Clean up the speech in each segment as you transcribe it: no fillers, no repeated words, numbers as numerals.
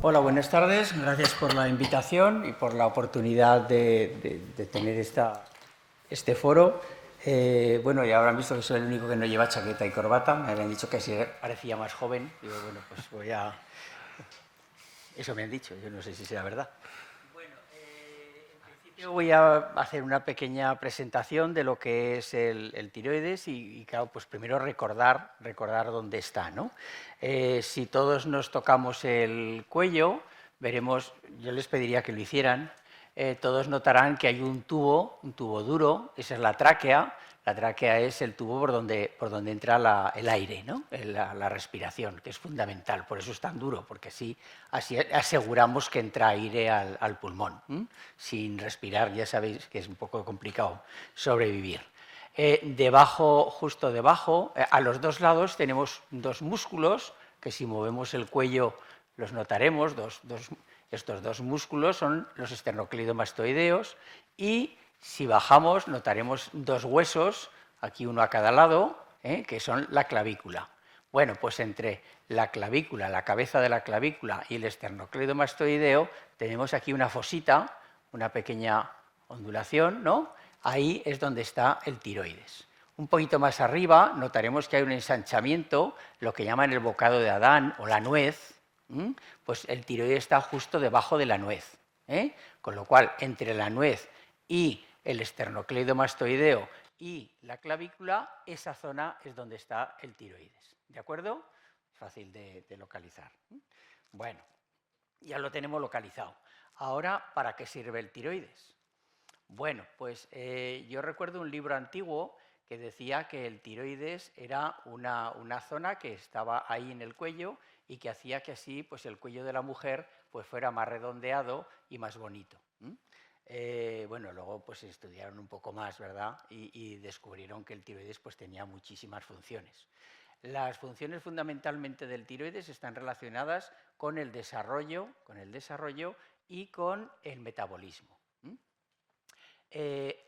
Hola, buenas tardes. Gracias por la invitación y por la oportunidad de tener este foro. Bueno, ya habrán visto que soy el único que no lleva chaqueta y corbata. Me habían dicho que así parecía más joven. Digo, bueno, pues voy a... Eso me han dicho, yo no sé si sea verdad. Bueno, en principio voy a hacer una pequeña presentación de lo que es el tiroides y claro, pues primero recordar dónde está, ¿no? Si todos nos tocamos el cuello, veremos, yo les pediría que lo hicieran, todos notarán que hay un tubo duro, esa es la tráquea. La tráquea es el tubo por donde entra el aire, ¿no? La respiración, que es fundamental, por eso es tan duro, porque así aseguramos que entra aire al pulmón. Sin respirar ya sabéis que es un poco complicado sobrevivir. Justo debajo, a los dos lados tenemos dos músculos, que si movemos el cuello los notaremos. Estos dos músculos son los esternocleidomastoideos y si bajamos notaremos dos huesos, aquí uno a cada lado, que son la clavícula. Bueno, pues entre la clavícula, la cabeza de la clavícula y el esternocleidomastoideo tenemos aquí una fosita, una pequeña ondulación, ¿no? Ahí es donde está el tiroides. Un poquito más arriba notaremos que hay un ensanchamiento, lo que llaman el bocado de Adán o la nuez. Pues el tiroides está justo debajo de la nuez. Con lo cual, entre la nuez y el esternocleidomastoideo y la clavícula, esa zona es donde está el tiroides. ¿De acuerdo? Fácil de localizar. Bueno, ya lo tenemos localizado. Ahora, ¿para qué sirve el tiroides? Bueno, pues yo recuerdo un libro antiguo que decía que el tiroides era una zona que estaba ahí en el cuello y que hacía que así pues el cuello de la mujer pues fuera más redondeado y más bonito. Bueno, luego pues estudiaron un poco más, ¿verdad? Y descubrieron que el tiroides pues tenía muchísimas funciones. Las funciones fundamentalmente del tiroides están relacionadas con el desarrollo y con el metabolismo.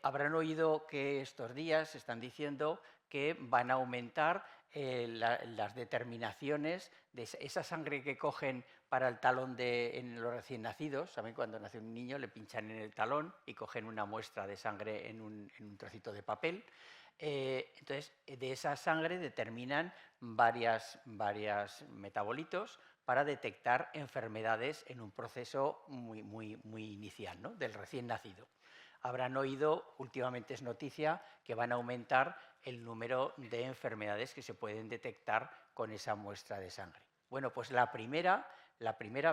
Habrán oído que estos días se están diciendo que van a aumentar las determinaciones de esa sangre que cogen para el talón en los recién nacidos. ¿Saben? Cuando nace un niño le pinchan en el talón y cogen una muestra de sangre en un trocito de papel. Entonces, de esa sangre determinan varios metabolitos para detectar enfermedades en un proceso muy inicial, ¿no? Del recién nacido. Habrán oído, últimamente es noticia, que van a aumentar el número de enfermedades que se pueden detectar con esa muestra de sangre. Bueno, pues la primera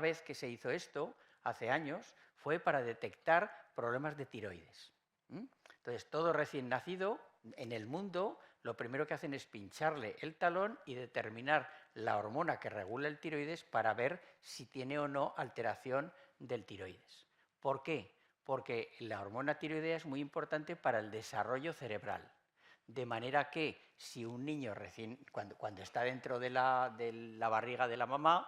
vez que se hizo esto, hace años, fue para detectar problemas de tiroides. Entonces, todo recién nacido en el mundo, lo primero que hacen es pincharle el talón y determinar la hormona que regula el tiroides para ver si tiene o no alteración del tiroides. ¿Por qué? Porque la hormona tiroidea es muy importante para el desarrollo cerebral. De manera que si un niño cuando está dentro de la barriga de la mamá,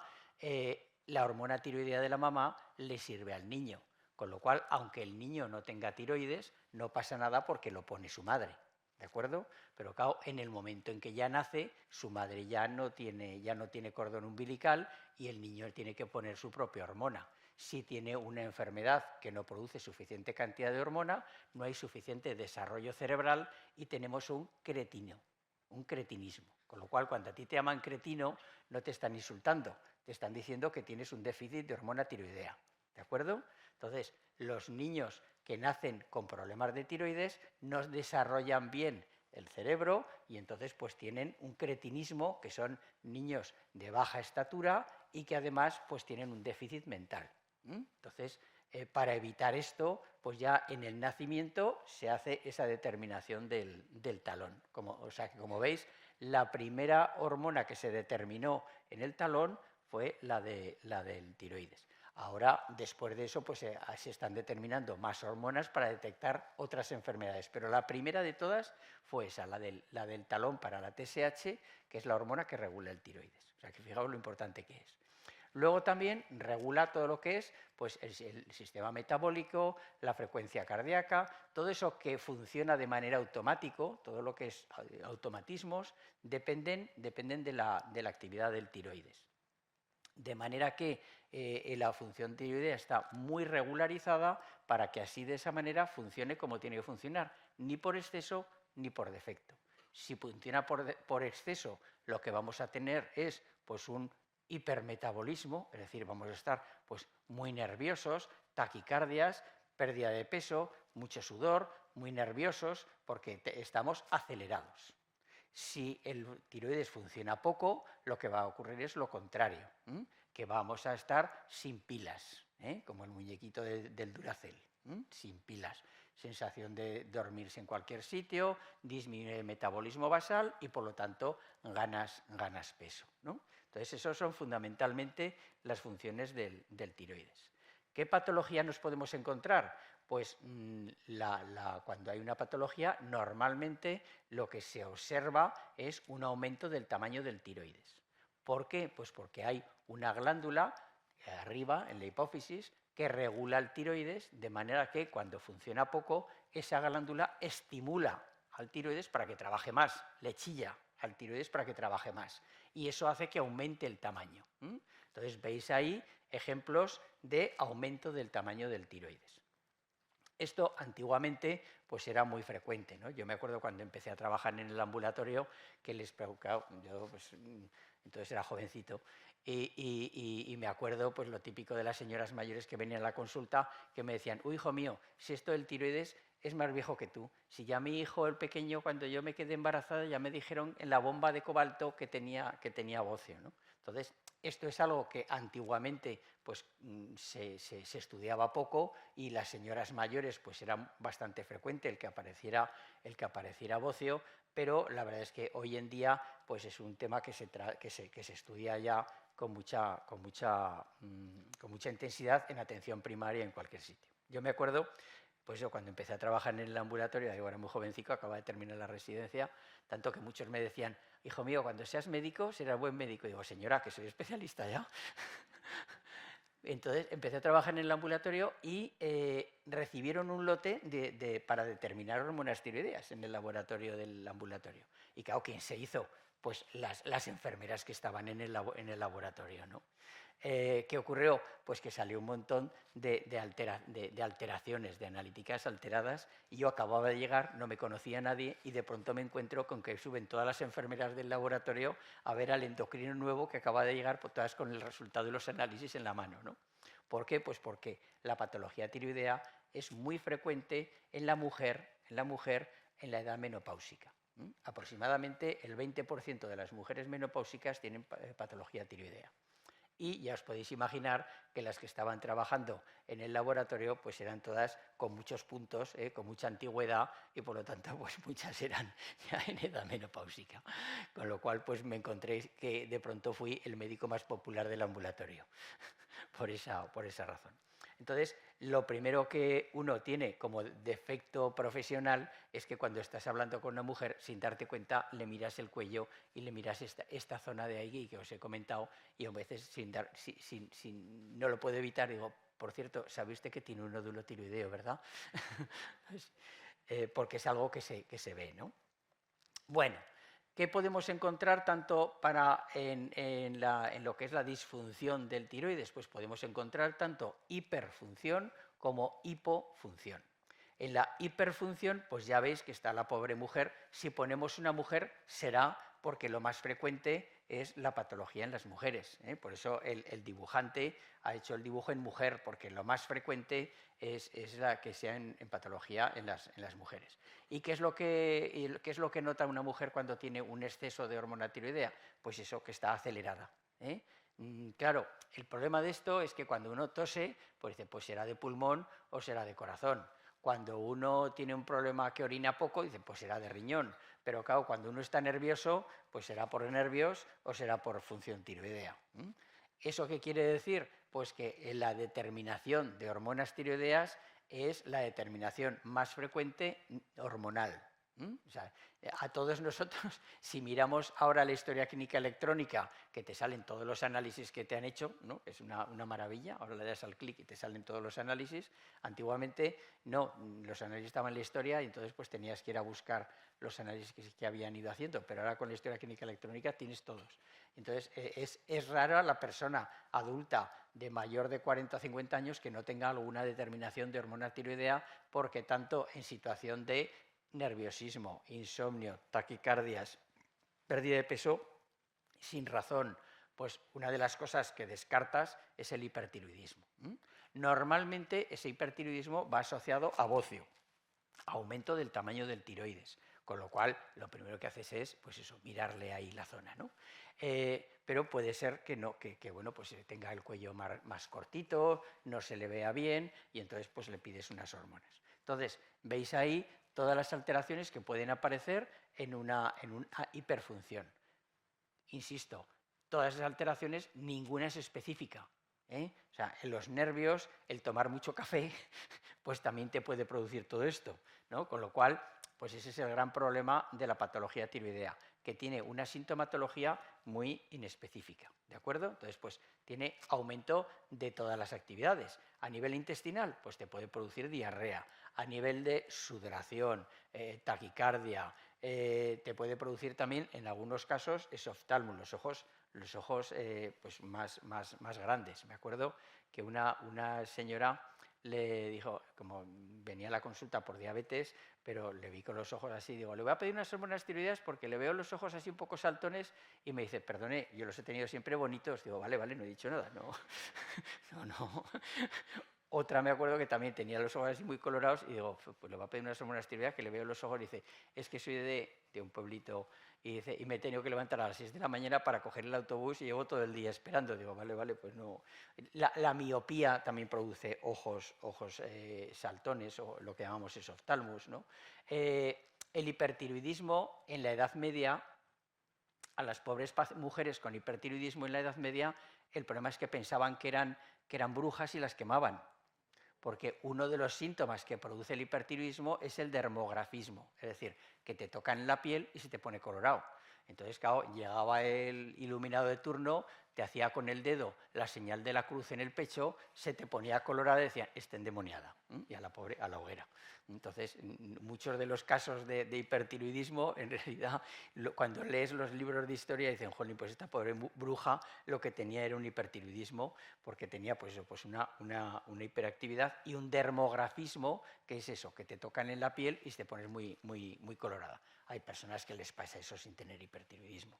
la hormona tiroidea de la mamá le sirve al niño. Con lo cual, aunque el niño no tenga tiroides, no pasa nada porque lo pone su madre. ¿De acuerdo? Pero claro, en el momento en que ya nace, su madre ya no tiene cordón umbilical y el niño tiene que poner su propia hormona. Si tiene una enfermedad que no produce suficiente cantidad de hormona, no hay suficiente desarrollo cerebral y tenemos un cretinismo. Con lo cual, cuando a ti te llaman cretino, no te están insultando, te están diciendo que tienes un déficit de hormona tiroidea. ¿De acuerdo? Entonces, los niños que nacen con problemas de tiroides no desarrollan bien el cerebro y entonces pues tienen un cretinismo, que son niños de baja estatura y que además pues tienen un déficit mental. Entonces, para evitar esto, pues ya en el nacimiento se hace esa determinación del talón. O sea que, como veis, la primera hormona que se determinó en el talón fue la del tiroides. Ahora, después de eso, pues se están determinando más hormonas para detectar otras enfermedades. Pero la primera de todas fue esa, la del talón para la TSH, que es la hormona que regula el tiroides. O sea que fijaos lo importante que es. Luego también regula todo lo que es pues, el sistema metabólico, la frecuencia cardíaca, todo eso que funciona de manera automática, todo lo que es automatismos, dependen de la actividad del tiroides. De manera que la función tiroidea está muy regularizada para que así de esa manera funcione como tiene que funcionar, ni por exceso ni por defecto. Si funciona por exceso, lo que vamos a tener es pues, un hipermetabolismo, es decir, vamos a estar pues, muy nerviosos, taquicardias, pérdida de peso, mucho sudor, muy nerviosos, porque estamos acelerados. Si el tiroides funciona poco, lo que va a ocurrir es lo contrario, que vamos a estar sin pilas, como el muñequito del Duracell, sin pilas. Sensación de dormirse en cualquier sitio, disminuye el metabolismo basal y por lo tanto ganas peso, ¿no? Entonces, esas son fundamentalmente las funciones del tiroides. ¿Qué patología nos podemos encontrar? Pues cuando hay una patología, normalmente lo que se observa es un aumento del tamaño del tiroides. ¿Por qué? Pues porque hay una glándula arriba, en la hipófisis, que regula el tiroides, de manera que cuando funciona poco, esa glándula estimula al tiroides para que trabaje más, le chilla al tiroides para que trabaje más. Y eso hace que aumente el tamaño. Entonces veis ahí ejemplos de aumento del tamaño del tiroides. Esto antiguamente pues era muy frecuente, ¿no? Yo me acuerdo cuando empecé a trabajar en el ambulatorio que les preocupaba, yo pues, entonces era jovencito, y me acuerdo pues lo típico de las señoras mayores que venían a la consulta que me decían, uy, hijo mío, si esto del tiroides es más viejo que tú. Si ya mi hijo, el pequeño, cuando yo me quedé embarazada, ya me dijeron en la bomba de cobalto que tenía bocio, ¿no? Entonces, esto es algo que antiguamente pues, se estudiaba poco y las señoras mayores pues, era bastante frecuente el que apareciera bocio, pero la verdad es que hoy en día pues, es un tema que se estudia ya con mucha intensidad en atención primaria en cualquier sitio. Yo me acuerdo, pues yo cuando empecé a trabajar en el ambulatorio, digo, era muy jovencico, acababa de terminar la residencia, tanto que muchos me decían, hijo mío, cuando seas médico, serás buen médico. Y digo, señora, que soy especialista ya. Entonces empecé a trabajar en el ambulatorio y recibieron un lote para determinar hormonas tiroideas en el laboratorio del ambulatorio. Y claro, ¿quién se hizo? Pues las enfermeras que estaban en el laboratorio, ¿no? ¿Qué ocurrió? Pues que salió un montón de alteraciones, de analíticas alteradas, y yo acababa de llegar, no me conocía nadie, y de pronto me encuentro con que suben todas las enfermeras del laboratorio a ver al endocrino nuevo que acaba de llegar, pues todas con el resultado de los análisis en la mano, ¿no? ¿Por qué? Pues porque la patología tiroidea es muy frecuente en la mujer en la edad menopáusica. Aproximadamente el 20% de las mujeres menopáusicas tienen patología tiroidea. Y ya os podéis imaginar que las que estaban trabajando en el laboratorio pues eran todas con muchos puntos, con mucha antigüedad, y por lo tanto pues muchas eran ya en edad menopáusica. Con lo cual pues me encontré que de pronto fui el médico más popular del ambulatorio por esa razón. Entonces, lo primero que uno tiene como defecto profesional es que cuando estás hablando con una mujer, sin darte cuenta, le miras el cuello y le miras esta zona de ahí que os he comentado, y a veces no lo puedo evitar, digo, por cierto, ¿sabe usted que tiene un nódulo tiroideo, verdad? Porque es algo que se ve, ¿no? Bueno, ¿qué podemos encontrar tanto en lo que es la disfunción del tiroides? Pues podemos encontrar tanto hiperfunción como hipofunción. En la hiperfunción, pues ya veis que está la pobre mujer. Si ponemos una mujer, será porque lo más frecuente es la patología en las mujeres. Por eso el dibujante ha hecho el dibujo en mujer, porque lo más frecuente es la que sea en patología en las mujeres. ¿Y qué es lo que nota una mujer cuando tiene un exceso de hormona tiroidea? Pues eso, que está acelerada. Claro, el problema de esto es que cuando uno tose, pues dice, pues será de pulmón o será de corazón. Cuando uno tiene un problema que orina poco, dice, pues será de riñón. Pero claro, cuando uno está nervioso, pues será por nervios o será por función tiroidea. ¿Eso qué quiere decir? Pues que la determinación de hormonas tiroideas es la determinación más frecuente hormonal. O sea, a todos nosotros, si miramos ahora la historia clínica electrónica, que te salen todos los análisis que te han hecho, ¿no? Es una maravilla, ahora le das al clic y te salen todos los análisis. Antiguamente no, los análisis estaban en la historia y entonces pues tenías que ir a buscar los análisis que habían ido haciendo, pero ahora con la historia clínica electrónica tienes todos. Entonces es raro a la persona adulta de mayor de 40 o 50 años que no tenga alguna determinación de hormona tiroidea, porque tanto en situación de nerviosismo, insomnio, taquicardias, pérdida de peso sin razón, pues una de las cosas que descartas es el hipertiroidismo. Normalmente ese hipertiroidismo va asociado a bocio, aumento del tamaño del tiroides, con lo cual lo primero que haces es, pues eso, mirarle ahí la zona, ¿no? Pero puede ser que no, bueno, pues tenga el cuello más cortito, no se le vea bien y entonces pues le pides unas hormonas. Entonces, veis ahí todas las alteraciones que pueden aparecer en una hiperfunción. Insisto, todas esas alteraciones, ninguna es específica. O sea, en los nervios, el tomar mucho café, pues también te puede producir todo esto, ¿no? Con lo cual, pues ese es el gran problema de la patología tiroidea, que tiene una sintomatología muy inespecífica, ¿de acuerdo? Entonces, pues tiene aumento de todas las actividades. A nivel intestinal, pues te puede producir diarrea. A nivel de sudoración, taquicardia, te puede producir también, en algunos casos, esoftalmo, los ojos pues más grandes. Me acuerdo que una señora le dijo, como venía a la consulta por diabetes, pero le vi con los ojos así, digo, le voy a pedir unas hormonas tiroideas porque le veo los ojos así un poco saltones y me dice, perdone, yo los he tenido siempre bonitos. Digo, vale, no he dicho nada, no, no. Otra me acuerdo que también tenía los ojos así muy colorados y digo, pues le voy a pedir unas hormonas tiroideas, que le veo los ojos y dice, es que soy de un pueblito y dice, y me he tenido que levantar a las 6 de la mañana para coger el autobús y llevo todo el día esperando. Digo, vale, pues no. La miopía también produce ojos saltones o lo que llamamos esoftalmos, ¿no? El hipertiroidismo en la Edad Media, a las pobres mujeres con hipertiroidismo en la Edad Media, el problema es que pensaban que eran brujas y las quemaban. Porque uno de los síntomas que produce el hipertiroidismo es el dermografismo, es decir, que te tocan la piel y se te pone colorado. Entonces, claro, llegaba el iluminado de turno, te hacía con el dedo la señal de la cruz en el pecho, se te ponía colorada y decía, está endemoniada, y a la pobre a la hoguera. Entonces, muchos de los casos de hipertiroidismo, en realidad, cuando lees los libros de historia, dicen, jolín, pues esta pobre bruja lo que tenía era un hipertiroidismo, porque tenía pues una hiperactividad y un dermografismo, que es eso, que te tocan en la piel y te pones muy colorada. Hay personas que les pasa eso sin tener hipertiroidismo.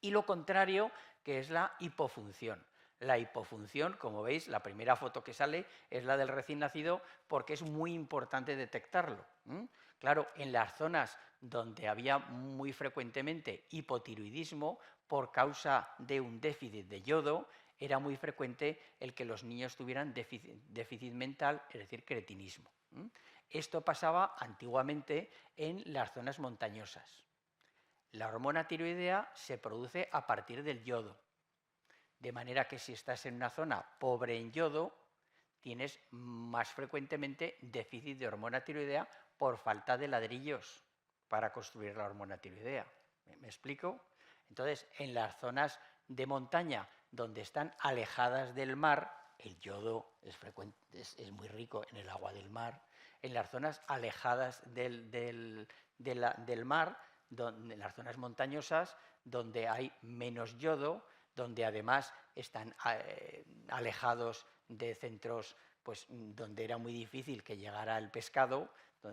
Y lo contrario, que es la hipofunción. La hipofunción, como veis, la primera foto que sale es la del recién nacido porque es muy importante detectarlo. Claro, en las zonas donde había muy frecuentemente hipotiroidismo por causa de un déficit de yodo, era muy frecuente el que los niños tuvieran déficit mental, es decir, cretinismo. Esto pasaba antiguamente en las zonas montañosas. La hormona tiroidea se produce a partir del yodo, de manera que si estás en una zona pobre en yodo, tienes más frecuentemente déficit de hormona tiroidea por falta de ladrillos para construir la hormona tiroidea. ¿Me explico? Entonces, en las zonas de montaña donde están alejadas del mar, el yodo es muy rico en el agua del mar. En las zonas alejadas del mar, en las zonas montañosas, donde hay menos yodo, donde además están alejados de centros pues, donde era muy difícil que llegara el pescado,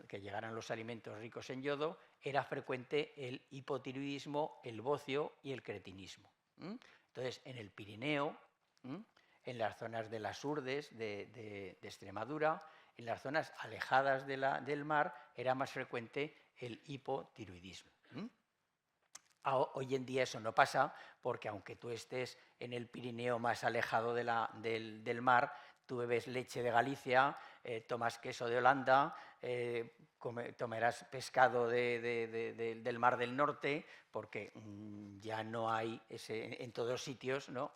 que llegaran los alimentos ricos en yodo, era frecuente el hipotiroidismo, el bocio y el cretinismo. Entonces, en el Pirineo, en las zonas de las Urdes de Extremadura, en las zonas alejadas del mar, era más frecuente el hipotiroidismo. Hoy en día eso no pasa porque aunque tú estés en el Pirineo más alejado del mar, tú bebes leche de Galicia, tomas queso de Holanda, tomarás pescado del Mar del Norte, porque ya no hay en todos sitios, ¿no?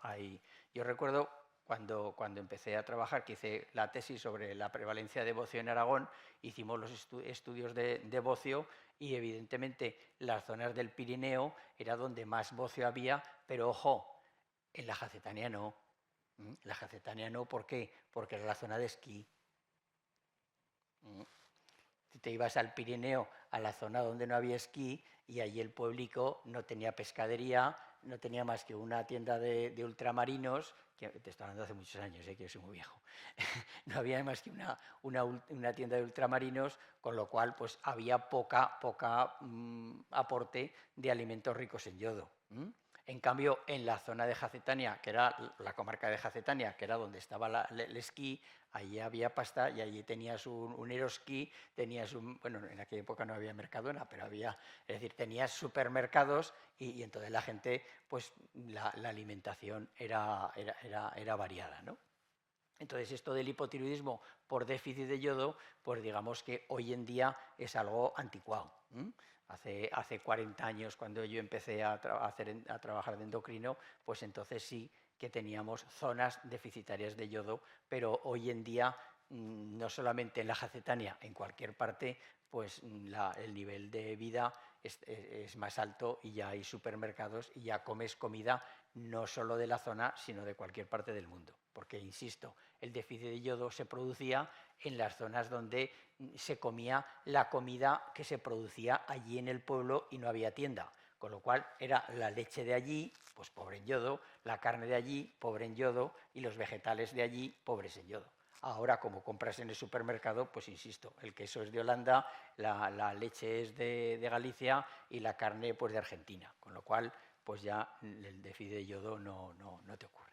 Yo recuerdo cuando empecé a trabajar, que hice la tesis sobre la prevalencia de bocio en Aragón, hicimos los estudios de bocio y evidentemente las zonas del Pirineo era donde más bocio había, pero ojo, en la Jacetania no. En la Jacetania no, ¿por qué? Porque era la zona de esquí. Si te ibas al Pirineo, a la zona donde no había esquí, y allí el pueblico no tenía pescadería, no tenía más que una tienda de ultramarinos, que te estoy hablando hace muchos años, que yo soy muy viejo, no había más que una tienda de ultramarinos, con lo cual pues había poca aporte de alimentos ricos en yodo. En cambio, en la zona de Jacetania, que era la comarca de Jacetania, que era donde estaba el esquí, allí había pasta y allí tenías un eroski, tenías bueno, en aquella época no había Mercadona, pero había, es decir, tenías supermercados y entonces la gente, pues la alimentación era variada, ¿no? Entonces, esto del hipotiroidismo por déficit de yodo, pues digamos que hoy en día es algo anticuado. Hace 40 años, cuando yo empecé a trabajar de endocrino, pues entonces sí que teníamos zonas deficitarias de yodo, pero hoy en día, no solamente en la Jacetania, en cualquier parte, pues el nivel de vida es más alto y ya hay supermercados y ya comes comida no solo de la zona, sino de cualquier parte del mundo. Porque, insisto, el déficit de yodo se producía en las zonas donde se comía la comida que se producía allí en el pueblo y no había tienda. Con lo cual era la leche de allí, pues pobre en yodo, la carne de allí, pobre en yodo, y los vegetales de allí, pobres en yodo. Ahora, como compras en el supermercado, pues insisto, el queso es de Holanda, la leche es de Galicia y la carne pues de Argentina. Con lo cual, pues ya el déficit de yodo no te ocurre.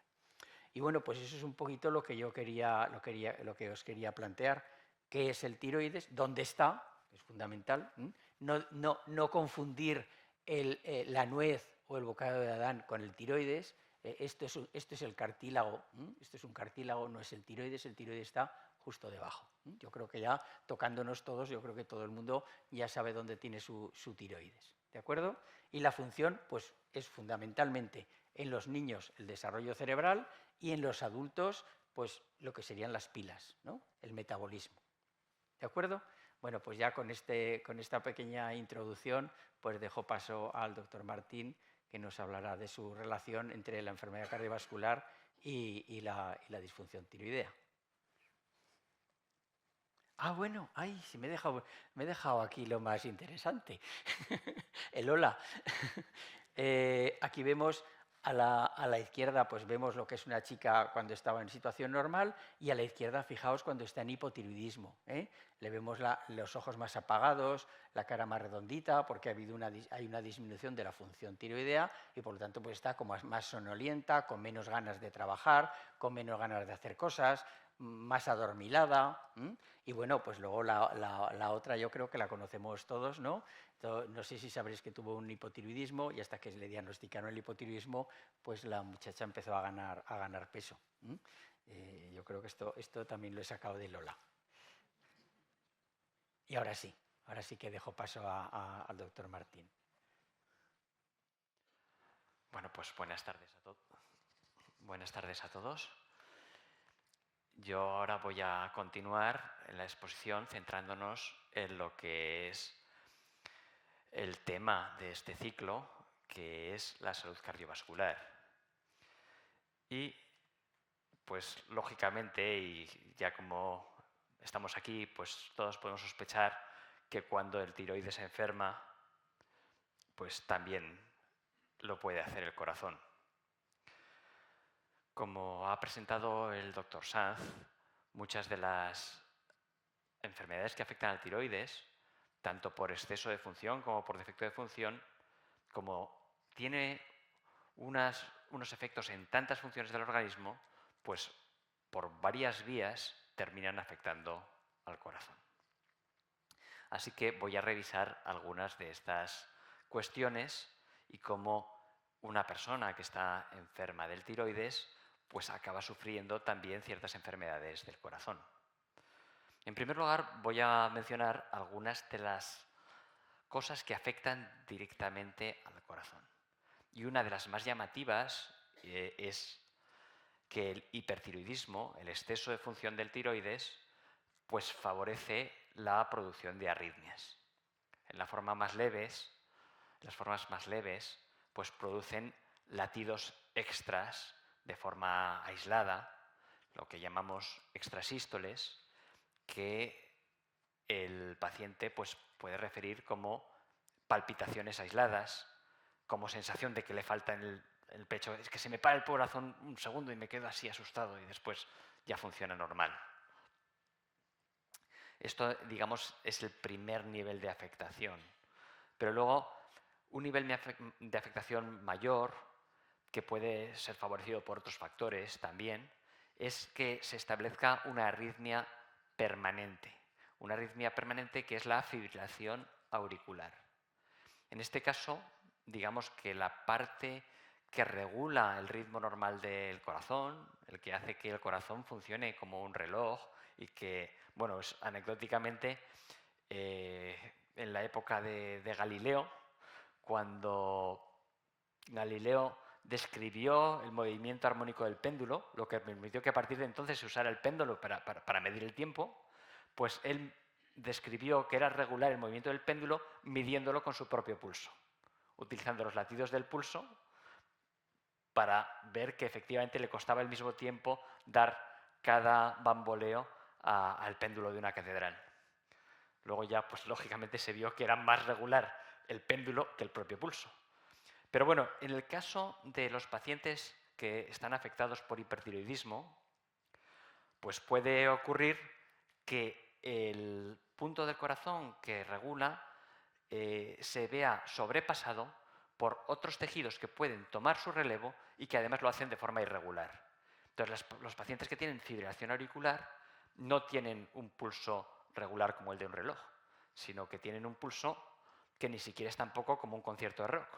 Y bueno, pues eso es un poquito lo que lo que os quería plantear. ¿Qué es el tiroides? ¿Dónde está? Es fundamental. No confundir la nuez o el bocado de Adán con el tiroides. Esto es el cartílago. Esto es un cartílago, no es el tiroides está justo debajo. Yo creo que ya, tocándonos todos, yo creo que todo el mundo ya sabe dónde tiene su tiroides. ¿De acuerdo? Y la función, pues, es fundamentalmente en los niños el desarrollo cerebral y en los adultos, pues, lo que serían las pilas, ¿no? El metabolismo. ¿De acuerdo? Bueno, pues ya con esta pequeña introducción, pues dejo paso al doctor Martín, que nos hablará de su relación entre la enfermedad cardiovascular y la disfunción tiroidea. Ah, bueno, ay, sí, me he dejado aquí lo más interesante. El hola. Aquí vemos a la izquierda, pues vemos lo que es una chica cuando estaba en situación normal, y a la izquierda, fijaos, cuando está en hipotiroidismo. Le vemos los ojos más apagados, la cara más redondita, porque hay una disminución de la función tiroidea y por lo tanto pues está como más sonolienta, con menos ganas de trabajar, con menos ganas de hacer cosas, más adormilada. Y bueno, pues luego la otra yo creo que la conocemos todos, ¿no? No sé si sabréis que tuvo un hipotiroidismo y hasta que le diagnosticaron el hipotiroidismo, pues la muchacha empezó a ganar peso. Yo creo que esto también lo he sacado de Lola. Y ahora sí que dejo paso al doctor Martín. Bueno, pues buenas tardes a todos. Buenas tardes a todos. Yo ahora voy a continuar en la exposición centrándonos en lo que es el tema de este ciclo, que es la salud cardiovascular. Y, pues lógicamente, y ya como estamos aquí, pues todos podemos sospechar que cuando el tiroides se enferma, pues también lo puede hacer el corazón. Como ha presentado el doctor Sanz, muchas de las enfermedades que afectan al tiroides, tanto por exceso de función como por defecto de función, como tiene unos efectos en tantas funciones del organismo, pues por varias vías terminan afectando al corazón. Así que voy a revisar algunas de estas cuestiones y cómo una persona que está enferma del tiroides pues acaba sufriendo también ciertas enfermedades del corazón. En primer lugar, voy a mencionar algunas de las cosas que afectan directamente al corazón. Y una de las más llamativas es que el hipertiroidismo, el exceso de función del tiroides, pues favorece la producción de arritmias. En las formas más leves, pues producen latidos extras de forma aislada, lo que llamamos extrasístoles, que el paciente pues, puede referir como palpitaciones aisladas, como sensación de que le falta en el pecho. Es que se me para el corazón un segundo y me quedo así asustado y después ya funciona normal. Esto, digamos, es el primer nivel de afectación. Pero luego, un nivel de afectación mayor, que puede ser favorecido por otros factores también, es que se establezca una arritmia permanente. Una arritmia permanente que es la fibrilación auricular. En este caso, digamos que la parte que regula el ritmo normal del corazón, el que hace que el corazón funcione como un reloj y que, bueno, es anecdóticamente, en la época de Galileo, cuando Galileo describió el movimiento armónico del péndulo, lo que permitió que a partir de entonces se usara el péndulo para medir el tiempo, pues él describió que era regular el movimiento del péndulo midiéndolo con su propio pulso, utilizando los latidos del pulso para ver que efectivamente le costaba el mismo tiempo dar cada bamboleo al péndulo de una catedral. Luego ya, pues lógicamente se vio que era más regular el péndulo que el propio pulso. Pero bueno, en el caso de los pacientes que están afectados por hipertiroidismo, pues puede ocurrir que el punto del corazón que regula se vea sobrepasado por otros tejidos que pueden tomar su relevo y que además lo hacen de forma irregular. Entonces, los pacientes que tienen fibrilación auricular no tienen un pulso regular como el de un reloj, sino que tienen un pulso que ni siquiera es tampoco como un concierto de rock,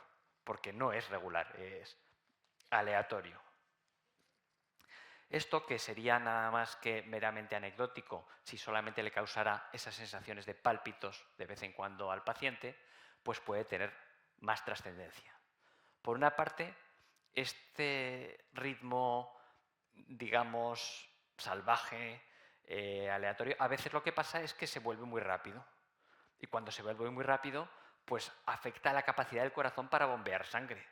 porque no es regular, es aleatorio. Esto, que sería nada más que meramente anecdótico si solamente le causara esas sensaciones de pálpitos de vez en cuando al paciente, pues puede tener más trascendencia. Por una parte, este ritmo, digamos, salvaje, aleatorio, a veces lo que pasa es que se vuelve muy rápido. Y cuando se vuelve muy rápido, pues afecta la capacidad del corazón para bombear sangre.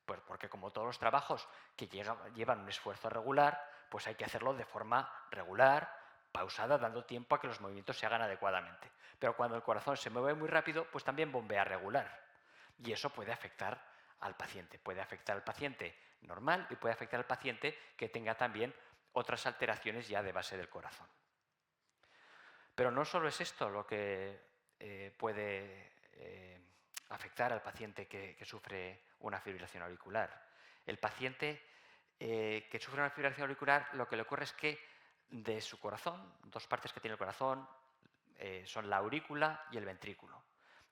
Pues porque como todos los trabajos que llevan un esfuerzo regular, pues hay que hacerlo de forma regular, pausada, dando tiempo a que los movimientos se hagan adecuadamente. Pero cuando el corazón se mueve muy rápido, pues también bombea regular. Y eso puede afectar al paciente. Puede afectar al paciente normal y puede afectar al paciente que tenga también otras alteraciones ya de base del corazón. Pero no solo es esto lo que puede afectar al paciente que sufre una fibrilación auricular. El paciente que sufre una fibrilación auricular, lo que le ocurre es que de su corazón, dos partes que tiene el corazón son la aurícula y el ventrículo.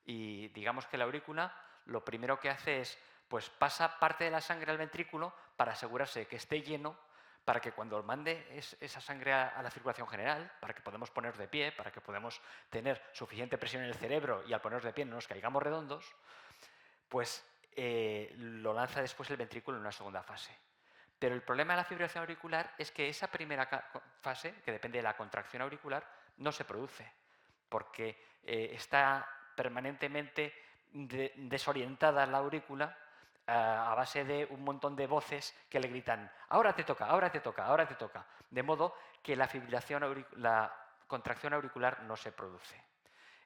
Y digamos que la aurícula lo primero que hace es, pues pasa parte de la sangre al ventrículo para asegurarse de que esté lleno, para que cuando mande esa sangre a la circulación general, para que podamos ponernos de pie, para que podamos tener suficiente presión en el cerebro y al ponernos de pie no nos caigamos redondos, pues lo lanza después el ventrículo en una segunda fase. Pero el problema de la fibrilación auricular es que esa primera fase, que depende de la contracción auricular, no se produce, porque está permanentemente desorientada la aurícula a base de un montón de voces que le gritan ahora te toca, ahora te toca, ahora te toca, de modo que la contracción auricular no se produce.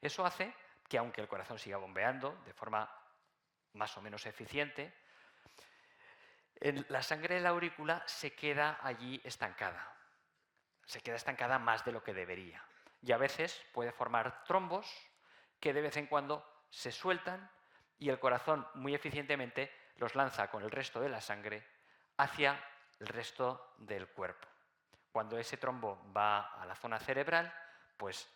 Eso hace que, aunque el corazón siga bombeando de forma más o menos eficiente, la sangre de la aurícula se queda allí estancada. Se queda estancada más de lo que debería. Y a veces puede formar trombos que de vez en cuando se sueltan y el corazón muy eficientemente los lanza con el resto de la sangre hacia el resto del cuerpo. Cuando ese trombo va a la zona cerebral, pues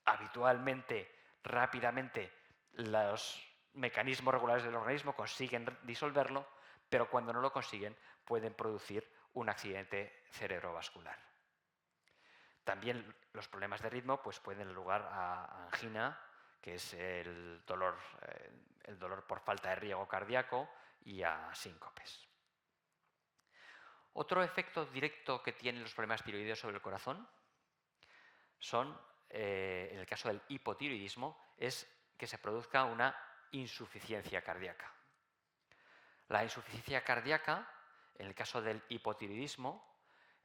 habitualmente, rápidamente, los mecanismos regulares del organismo consiguen disolverlo, pero cuando no lo consiguen pueden producir un accidente cerebrovascular. También los problemas de ritmo pues, pueden dar lugar a angina, que es el dolor por falta de riego cardíaco, y a síncopes. Otro efecto directo que tienen los problemas tiroideos sobre el corazón son, en el caso del hipotiroidismo, es que se produzca una insuficiencia cardíaca. La insuficiencia cardíaca, en el caso del hipotiroidismo,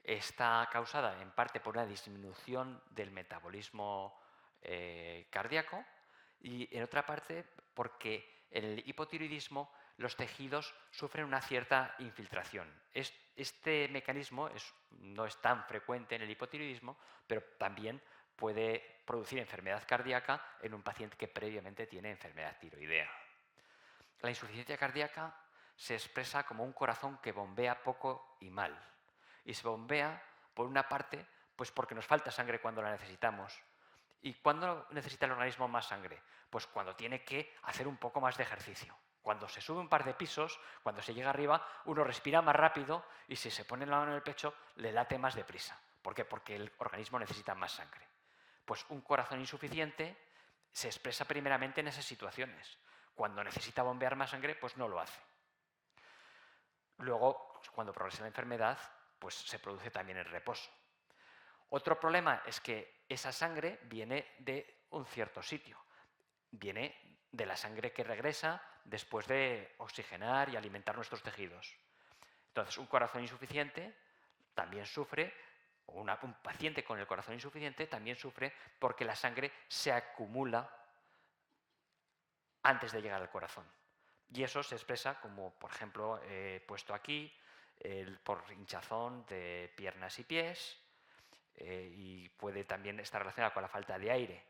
está causada en parte por una disminución del metabolismo cardíaco y en otra parte porque en el hipotiroidismo los tejidos sufren una cierta infiltración. Este mecanismo no es tan frecuente en el hipotiroidismo, pero también puede producir enfermedad cardíaca en un paciente que previamente tiene enfermedad tiroidea. La insuficiencia cardíaca se expresa como un corazón que bombea poco y mal. Y se bombea, por una parte, pues porque nos falta sangre cuando la necesitamos. ¿Y cuándo necesita el organismo más sangre? Pues cuando tiene que hacer un poco más de ejercicio. Cuando se sube un par de pisos, cuando se llega arriba, uno respira más rápido y si se pone la mano en el pecho, le late más deprisa. ¿Por qué? Porque el organismo necesita más sangre. Pues un corazón insuficiente se expresa primeramente en esas situaciones. Cuando necesita bombear más sangre, pues no lo hace. Luego, cuando progresa la enfermedad, pues se produce también el reposo. Otro problema es que esa sangre viene de un cierto sitio. Viene de la sangre que regresa después de oxigenar y alimentar nuestros tejidos. Entonces, un corazón insuficiente también sufre, o un paciente con el corazón insuficiente también sufre porque la sangre se acumula antes de llegar al corazón. Y eso se expresa como, por ejemplo, he puesto aquí, por hinchazón de piernas y pies, y puede también estar relacionada con la falta de aire.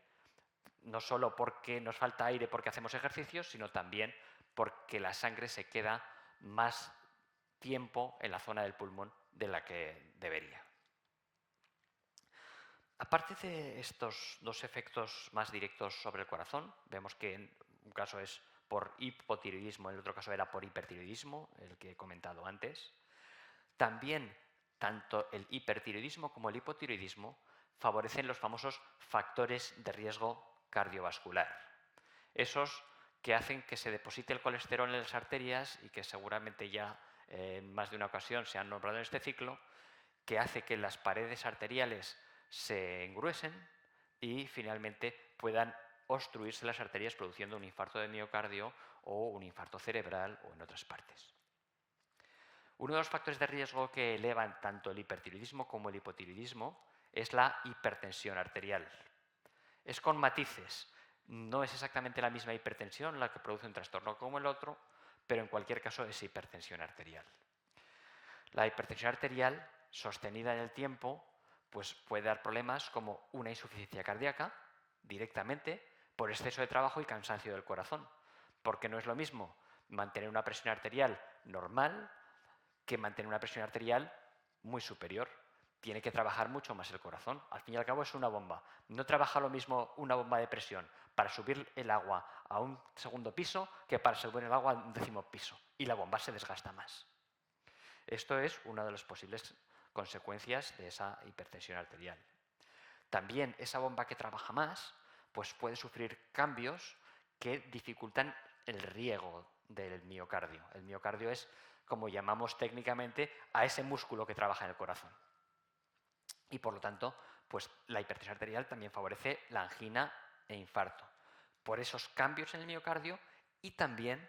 No solo porque nos falta aire porque hacemos ejercicios, sino también porque la sangre se queda más tiempo en la zona del pulmón de la que debería. Aparte de estos dos efectos más directos sobre el corazón, vemos que en un caso es por hipotiroidismo, en el otro caso era por hipertiroidismo, el que he comentado antes. También tanto el hipertiroidismo como el hipotiroidismo favorecen los famosos factores de riesgo cardiovascular. Esos que hacen que se deposite el colesterol en las arterias y que seguramente ya en más de una ocasión se han nombrado en este ciclo, que hace que las paredes arteriales se engruesen y finalmente puedan obstruirse las arterias produciendo un infarto de miocardio o un infarto cerebral o en otras partes. Uno de los factores de riesgo que elevan tanto el hipertiroidismo como el hipotiroidismo es la hipertensión arterial. Es con matices. No es exactamente la misma hipertensión la que produce un trastorno como el otro, pero en cualquier caso es hipertensión arterial. La hipertensión arterial sostenida en el tiempo pues puede dar problemas como una insuficiencia cardíaca directamente por exceso de trabajo y cansancio del corazón, porque no es lo mismo mantener una presión arterial normal que mantener una presión arterial muy superior. Tiene que trabajar mucho más el corazón. Al fin y al cabo es una bomba. No trabaja lo mismo una bomba de presión para subir el agua a un segundo piso que para subir el agua a un 10º piso. Y la bomba se desgasta más. Esto es una de las posibles consecuencias de esa hipertensión arterial. También esa bomba que trabaja más pues puede sufrir cambios que dificultan el riego del miocardio. El miocardio es, como llamamos técnicamente, a ese músculo que trabaja en el corazón. Y por lo tanto, pues la hipertensión arterial también favorece la angina e infarto. Por esos cambios en el miocardio y también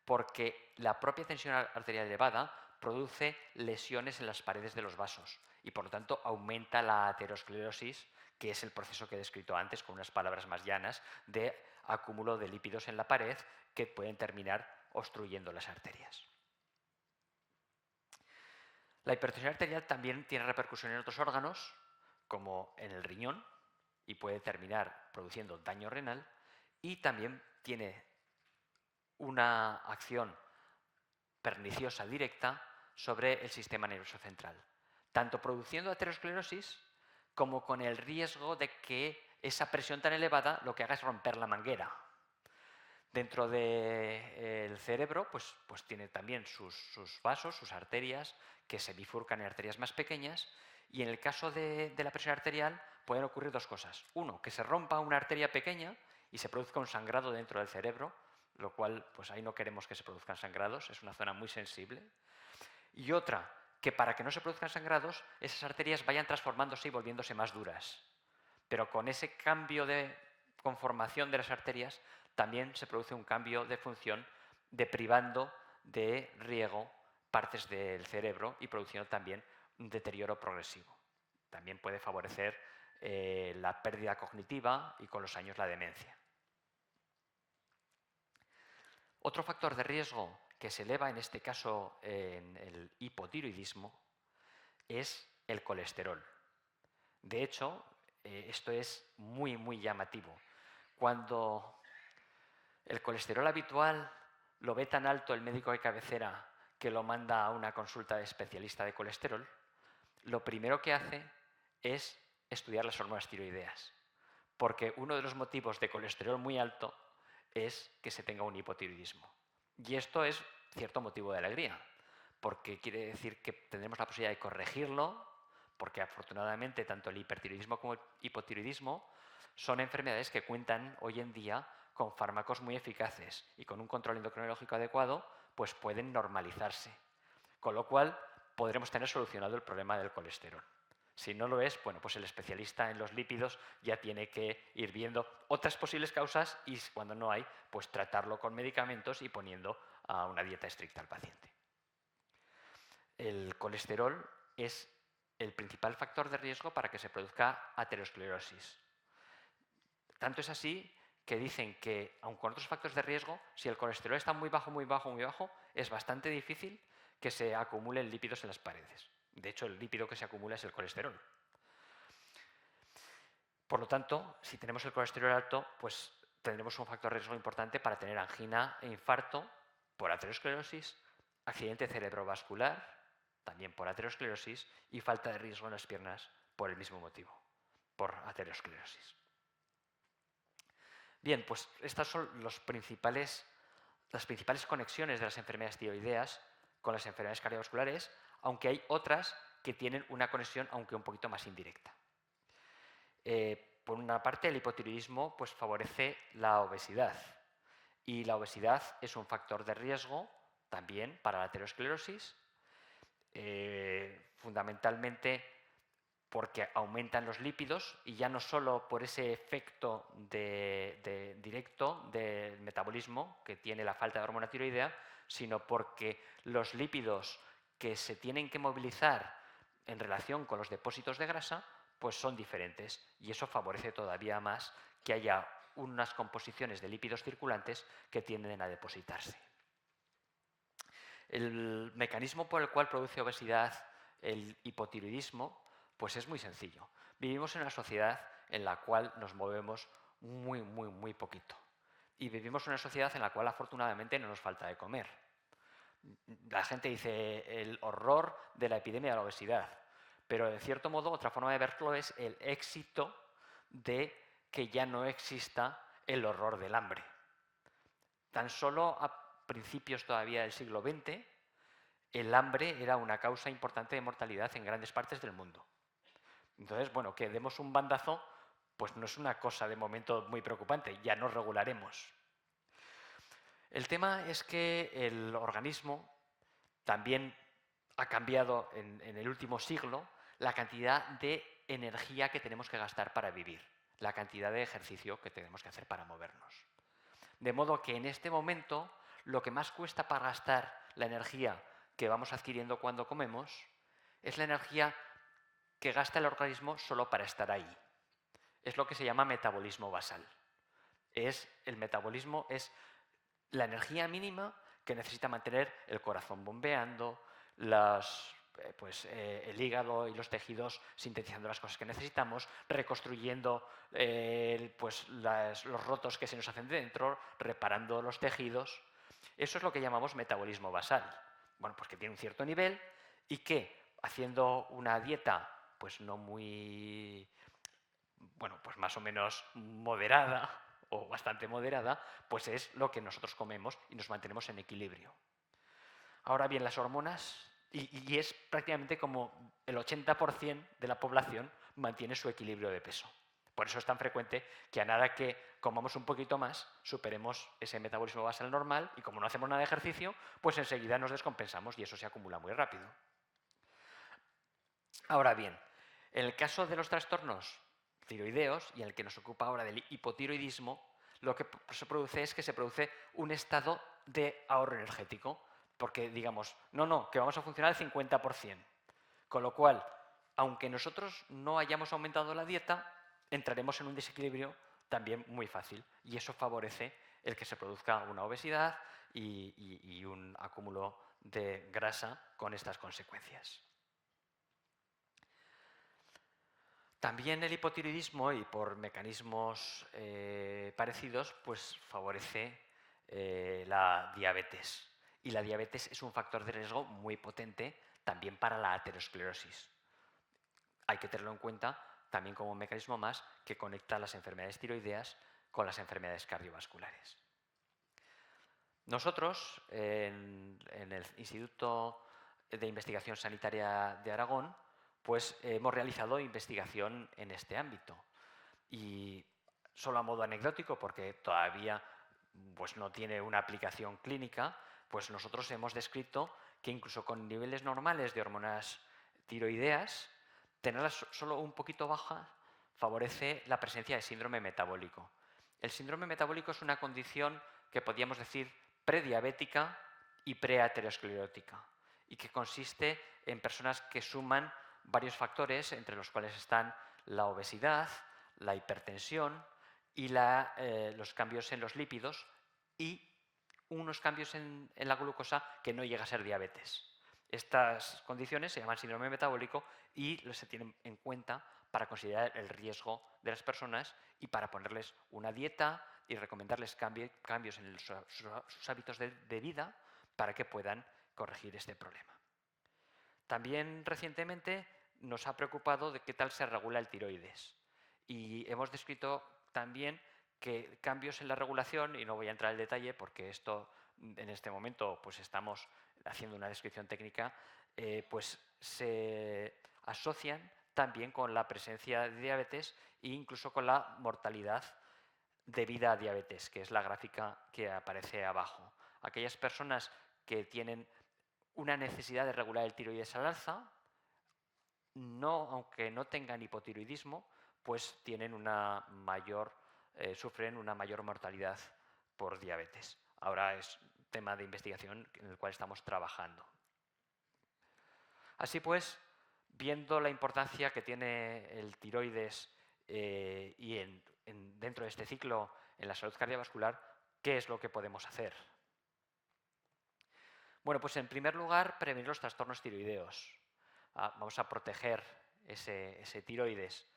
porque la propia tensión arterial elevada produce lesiones en las paredes de los vasos y por lo tanto aumenta la aterosclerosis, que es el proceso que he descrito antes con unas palabras más llanas de acúmulo de lípidos en la pared que pueden terminar obstruyendo las arterias. La hipertensión arterial también tiene repercusión en otros órganos, como en el riñón, y puede terminar produciendo daño renal, y también tiene una acción perniciosa directa sobre el sistema nervioso central, tanto produciendo aterosclerosis como con el riesgo de que esa presión tan elevada lo que haga es romper la manguera. Dentro del cerebro pues tiene también sus vasos, sus arterias, que se bifurcan en arterias más pequeñas, y en el caso de la presión arterial pueden ocurrir dos cosas. Uno, que se rompa una arteria pequeña y se produzca un sangrado dentro del cerebro, lo cual pues ahí no queremos que se produzcan sangrados, es una zona muy sensible. Y otra, que para que no se produzcan sangrados, esas arterias vayan transformándose y volviéndose más duras. Pero con ese cambio de conformación de las arterias también se produce un cambio de función, deprivando de riego partes del cerebro y produciendo también un deterioro progresivo. También puede favorecer la pérdida cognitiva y con los años la demencia. Otro factor de riesgo que se eleva en este caso en el hipotiroidismo es el colesterol. De hecho, esto es muy, muy llamativo. Cuando el colesterol habitual lo ve tan alto el médico de cabecera que lo manda a una consulta de especialista de colesterol, lo primero que hace es estudiar las hormonas tiroideas, porque uno de los motivos de colesterol muy alto es que se tenga un hipotiroidismo. Y esto es cierto motivo de alegría, porque quiere decir que tendremos la posibilidad de corregirlo, porque afortunadamente tanto el hipertiroidismo como el hipotiroidismo son enfermedades que cuentan hoy en día con fármacos muy eficaces y con un control endocrinológico adecuado, pues pueden normalizarse. Con lo cual, podremos tener solucionado el problema del colesterol. Si no lo es, bueno, pues el especialista en los lípidos ya tiene que ir viendo otras posibles causas y cuando no hay, pues tratarlo con medicamentos y poniendo a una dieta estricta al paciente. El colesterol es el principal factor de riesgo para que se produzca aterosclerosis. Tanto es así que dicen que, aun con otros factores de riesgo, si el colesterol está muy bajo, muy bajo, muy bajo, es bastante difícil que se acumulen lípidos en las paredes. De hecho, el lípido que se acumula es el colesterol. Por lo tanto, si tenemos el colesterol alto, pues tendremos un factor de riesgo importante para tener angina e infarto por aterosclerosis, accidente cerebrovascular, también por aterosclerosis, y falta de riesgo en las piernas por el mismo motivo, por aterosclerosis. Bien, pues estas son las principales conexiones de las enfermedades tiroideas con las enfermedades cardiovasculares, aunque hay otras que tienen una conexión, aunque un poquito más indirecta. Por una parte, el hipotiroidismo pues, favorece la obesidad, y la obesidad es un factor de riesgo también para la aterosclerosis, fundamentalmente porque aumentan los lípidos y ya no solo por ese efecto directo del metabolismo que tiene la falta de hormona tiroidea, sino porque los lípidos que se tienen que movilizar en relación con los depósitos de grasa pues son diferentes y eso favorece todavía más que haya unas composiciones de lípidos circulantes que tienden a depositarse. El mecanismo por el cual produce obesidad el hipotiroidismo pues es muy sencillo. Vivimos en una sociedad en la cual nos movemos muy poquito. Y vivimos en una sociedad en la cual afortunadamente no nos falta de comer. La gente dice el horror de la epidemia de la obesidad, pero de cierto modo otra forma de verlo es el éxito de que ya no exista el horror del hambre. Tan solo a principios todavía del siglo XX, el hambre era una causa importante de mortalidad en grandes partes del mundo. Entonces, bueno, que demos un bandazo, pues no es una cosa de momento muy preocupante, ya nos regularemos. El tema es que el organismo también ha cambiado en el último siglo la cantidad de energía que tenemos que gastar para vivir, la cantidad de ejercicio que tenemos que hacer para movernos. De modo que en este momento lo que más cuesta para gastar la energía que vamos adquiriendo cuando comemos es la energía que gasta el organismo solo para estar ahí. Es lo que se llama metabolismo basal. El metabolismo es la energía mínima que necesita mantener el corazón bombeando, el hígado y los tejidos sintetizando las cosas que necesitamos, reconstruyendo los rotos que se nos hacen dentro, reparando los tejidos. Eso es lo que llamamos metabolismo basal. Bueno, pues que tiene un cierto nivel y que haciendo una dieta pues no muy, bueno, pues más o menos moderada o bastante moderada, pues es lo que nosotros comemos y nos mantenemos en equilibrio. Ahora bien, las hormonas, y es prácticamente como el 80% de la población mantiene su equilibrio de peso. Por eso es tan frecuente que a nada que comamos un poquito más, superemos ese metabolismo basal normal y como no hacemos nada de ejercicio, pues enseguida nos descompensamos y eso se acumula muy rápido. Ahora bien, en el caso de los trastornos tiroideos, y en el que nos ocupa ahora del hipotiroidismo, lo que se produce es que se produce un estado de ahorro energético, porque digamos, no, que vamos a funcionar al 50%. Con lo cual, aunque nosotros no hayamos aumentado la dieta, entraremos en un desequilibrio también muy fácil, y eso favorece el que se produzca una obesidad y un acúmulo de grasa con estas consecuencias. También el hipotiroidismo, y por mecanismos parecidos, pues favorece la diabetes. Y la diabetes es un factor de riesgo muy potente también para la aterosclerosis. Hay que tenerlo en cuenta también como un mecanismo más que conecta las enfermedades tiroideas con las enfermedades cardiovasculares. Nosotros, en el Instituto de Investigación Sanitaria de Aragón, pues hemos realizado investigación en este ámbito. Y solo a modo anecdótico, porque todavía pues, no tiene una aplicación clínica, pues nosotros hemos descrito que incluso con niveles normales de hormonas tiroideas, tenerlas solo un poquito bajas favorece la presencia de síndrome metabólico. El síndrome metabólico es una condición que podríamos decir prediabética y preaterosclerótica, y que consiste en personas que suman varios factores, entre los cuales están la obesidad, la hipertensión y los cambios en los lípidos y unos cambios en la glucosa que no llega a ser diabetes. Estas condiciones se llaman síndrome metabólico y se tienen en cuenta para considerar el riesgo de las personas y para ponerles una dieta y recomendarles cambios en sus hábitos de vida para que puedan corregir este problema. También recientemente nos ha preocupado de qué tal se regula el tiroides. Y hemos descrito también que cambios en la regulación, y no voy a entrar en detalle porque esto en este momento pues estamos haciendo una descripción técnica, pues se asocian también con la presencia de diabetes e incluso con la mortalidad debida a diabetes, que es la gráfica que aparece abajo. Aquellas personas que tienen una necesidad de regular el tiroides al alza, aunque no tengan hipotiroidismo, pues tienen sufren una mayor mortalidad por diabetes. Ahora es tema de investigación en el cual estamos trabajando. Así pues, viendo la importancia que tiene el tiroides y dentro de este ciclo en la salud cardiovascular, ¿qué es lo que podemos hacer? Bueno, pues en primer lugar, prevenir los trastornos tiroideos. Vamos a proteger ese tiroides.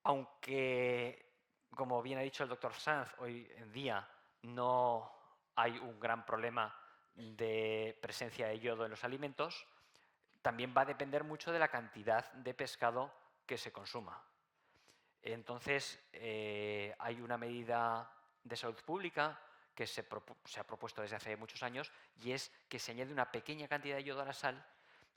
Aunque, como bien ha dicho el doctor Sanz, hoy en día no hay un gran problema de presencia de yodo en los alimentos, también va a depender mucho de la cantidad de pescado que se consuma. Entonces, hay una medida de salud pública que se ha propuesto desde hace muchos años, y es que se añade una pequeña cantidad de yodo a la sal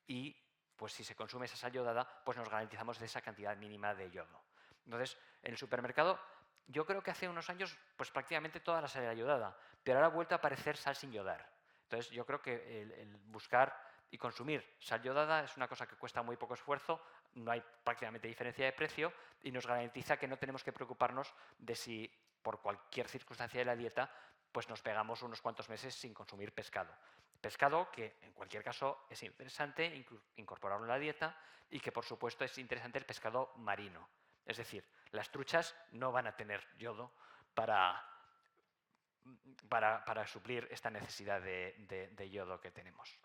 y pues si se consume esa sal yodada, pues nos garantizamos de esa cantidad mínima de yodo. Entonces, en el supermercado, yo creo que hace unos años pues prácticamente toda la sal era yodada, pero ahora ha vuelto a aparecer sal sin yodar. Entonces, yo creo que el buscar y consumir sal yodada es una cosa que cuesta muy poco esfuerzo, no hay prácticamente diferencia de precio y nos garantiza que no tenemos que preocuparnos de si por cualquier circunstancia de la dieta pues nos pegamos unos cuantos meses sin consumir pescado. Pescado que en cualquier caso es interesante incorporarlo en la dieta y que por supuesto es interesante el pescado marino. Es decir, las truchas no van a tener yodo para suplir esta necesidad de yodo que tenemos.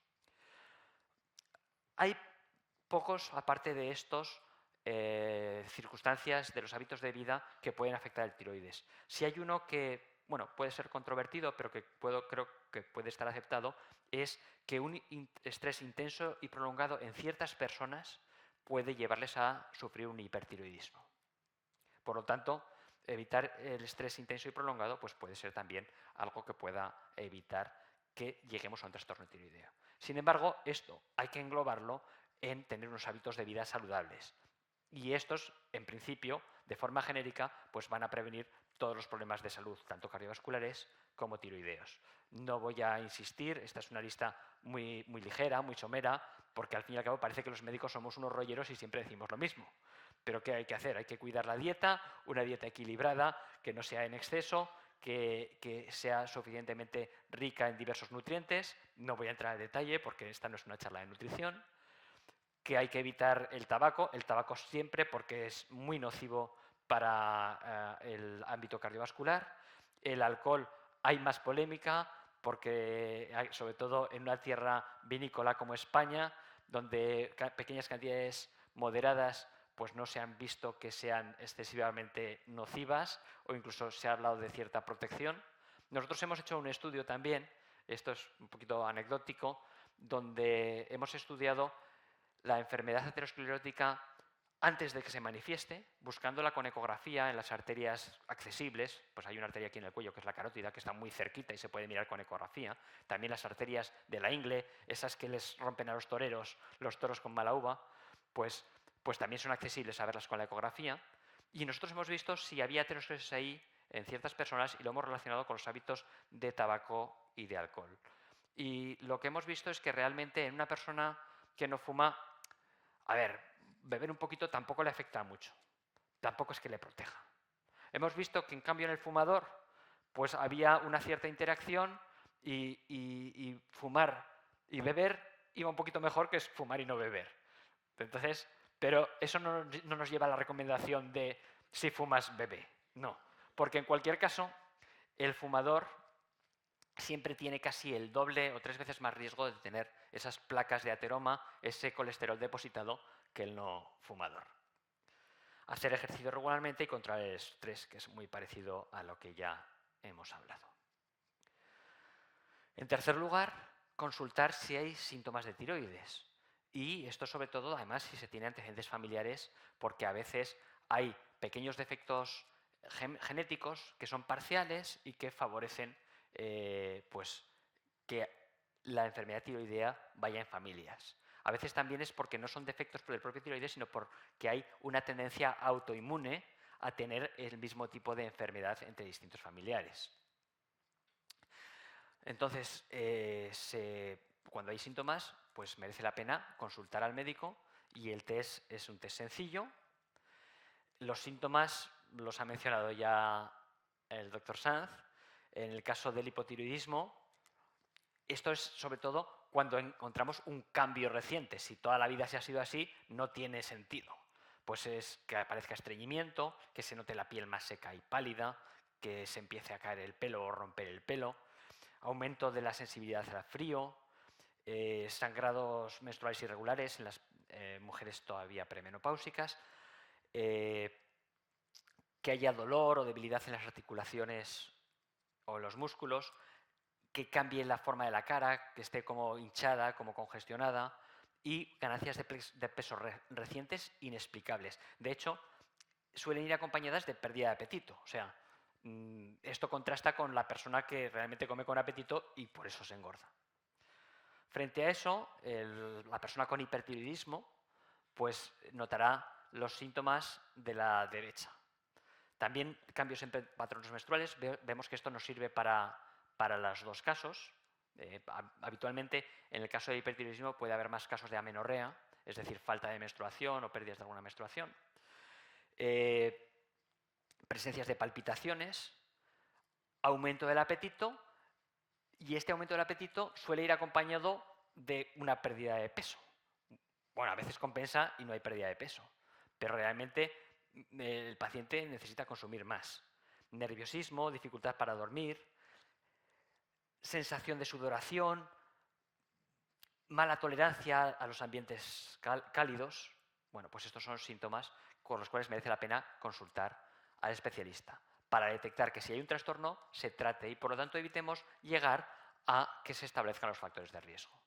Hay pocos, aparte de estos, circunstancias de los hábitos de vida que pueden afectar el tiroides. Si hay uno que, bueno, puede ser controvertido, pero que creo que puede estar aceptado, es que un estrés intenso y prolongado en ciertas personas puede llevarles a sufrir un hipertiroidismo. Por lo tanto, evitar el estrés intenso y prolongado pues puede ser también algo que pueda evitar que lleguemos a un trastorno tiroideo. Sin embargo, esto hay que englobarlo en tener unos hábitos de vida saludables. Y estos, en principio, de forma genérica, pues van a prevenir todos los problemas de salud, tanto cardiovasculares como tiroideos. No voy a insistir, esta es una lista muy ligera, muy somera, porque al fin y al cabo parece que los médicos somos unos rolleros y siempre decimos lo mismo. Pero ¿qué hay que hacer? Hay que cuidar la dieta, una dieta equilibrada, que no sea en exceso, que sea suficientemente rica en diversos nutrientes. No voy a entrar en detalle porque esta no es una charla de nutrición. Que hay que evitar el tabaco siempre porque es muy nocivo para el ámbito cardiovascular. El alcohol, hay más polémica porque, sobre todo en una tierra vinícola como España, donde pequeñas cantidades moderadas pues no se han visto que sean excesivamente nocivas, o incluso se ha hablado de cierta protección. Nosotros hemos hecho un estudio también, esto es un poquito anecdótico, donde hemos estudiado la enfermedad aterosclerótica antes de que se manifieste, buscándola con ecografía en las arterias accesibles. Pues hay una arteria aquí en el cuello que es la carótida, que está muy cerquita y se puede mirar con ecografía. También las arterias de la ingle, esas que les rompen a los toreros, los toros con mala uva, pues también son accesibles a verlas con la ecografía. Y nosotros hemos visto si había aterosclerosis ahí en ciertas personas y lo hemos relacionado con los hábitos de tabaco y de alcohol. Y lo que hemos visto es que realmente en una persona que no fuma, a ver, beber un poquito tampoco le afecta mucho, tampoco es que le proteja. Hemos visto que en cambio en el fumador pues había una cierta interacción y fumar y beber iba un poquito mejor que fumar y no beber. Entonces, pero eso no nos lleva a la recomendación de si fumas, bebe. No, porque en cualquier caso el fumador siempre tiene casi el doble o 3 veces más riesgo de tener esas placas de ateroma, ese colesterol depositado, que el no fumador. Hacer ejercicio regularmente y controlar el estrés, que es muy parecido a lo que ya hemos hablado. En tercer lugar, consultar si hay síntomas de tiroides. Y esto sobre todo, además, si se tiene antecedentes familiares, porque a veces hay pequeños defectos genéticos que son parciales y que favorecen pues que la enfermedad tiroidea vaya en familias. A veces también es porque no son defectos por el propio tiroides, sino porque hay una tendencia autoinmune a tener el mismo tipo de enfermedad entre distintos familiares. Entonces, cuando hay síntomas, pues merece la pena consultar al médico y el test es un test sencillo. Los síntomas los ha mencionado ya el doctor Sanz. En el caso del hipotiroidismo, esto es sobre todo cuando encontramos un cambio reciente. Si toda la vida se ha sido así, no tiene sentido. Pues es que aparezca estreñimiento, que se note la piel más seca y pálida, que se empiece a caer el pelo o romper el pelo, aumento de la sensibilidad al frío, sangrados menstruales irregulares en las mujeres todavía premenopáusicas, que haya dolor o debilidad en las articulaciones o los músculos, que cambie la forma de la cara, que esté como hinchada, como congestionada, y ganancias de peso recientes inexplicables. De hecho, suelen ir acompañadas de pérdida de apetito. O sea, esto contrasta con la persona que realmente come con apetito y por eso se engorda. Frente a eso, la persona con hipertiroidismo pues notará los síntomas de la derecha. También cambios en patrones menstruales. Vemos que esto nos sirve para los dos casos. Habitualmente, en el caso de hipertiroidismo puede haber más casos de amenorrea, es decir, falta de menstruación o pérdidas de alguna menstruación. Presencias de palpitaciones, aumento del apetito, y este aumento del apetito suele ir acompañado de una pérdida de peso. Bueno, a veces compensa y no hay pérdida de peso, pero realmente el paciente necesita consumir más. Nerviosismo, dificultad para dormir, sensación de sudoración, mala tolerancia a los ambientes cálidos. Bueno, pues estos son síntomas con los cuales merece la pena consultar al especialista para detectar que si hay un trastorno se trate y por lo tanto evitemos llegar a que se establezcan los factores de riesgo.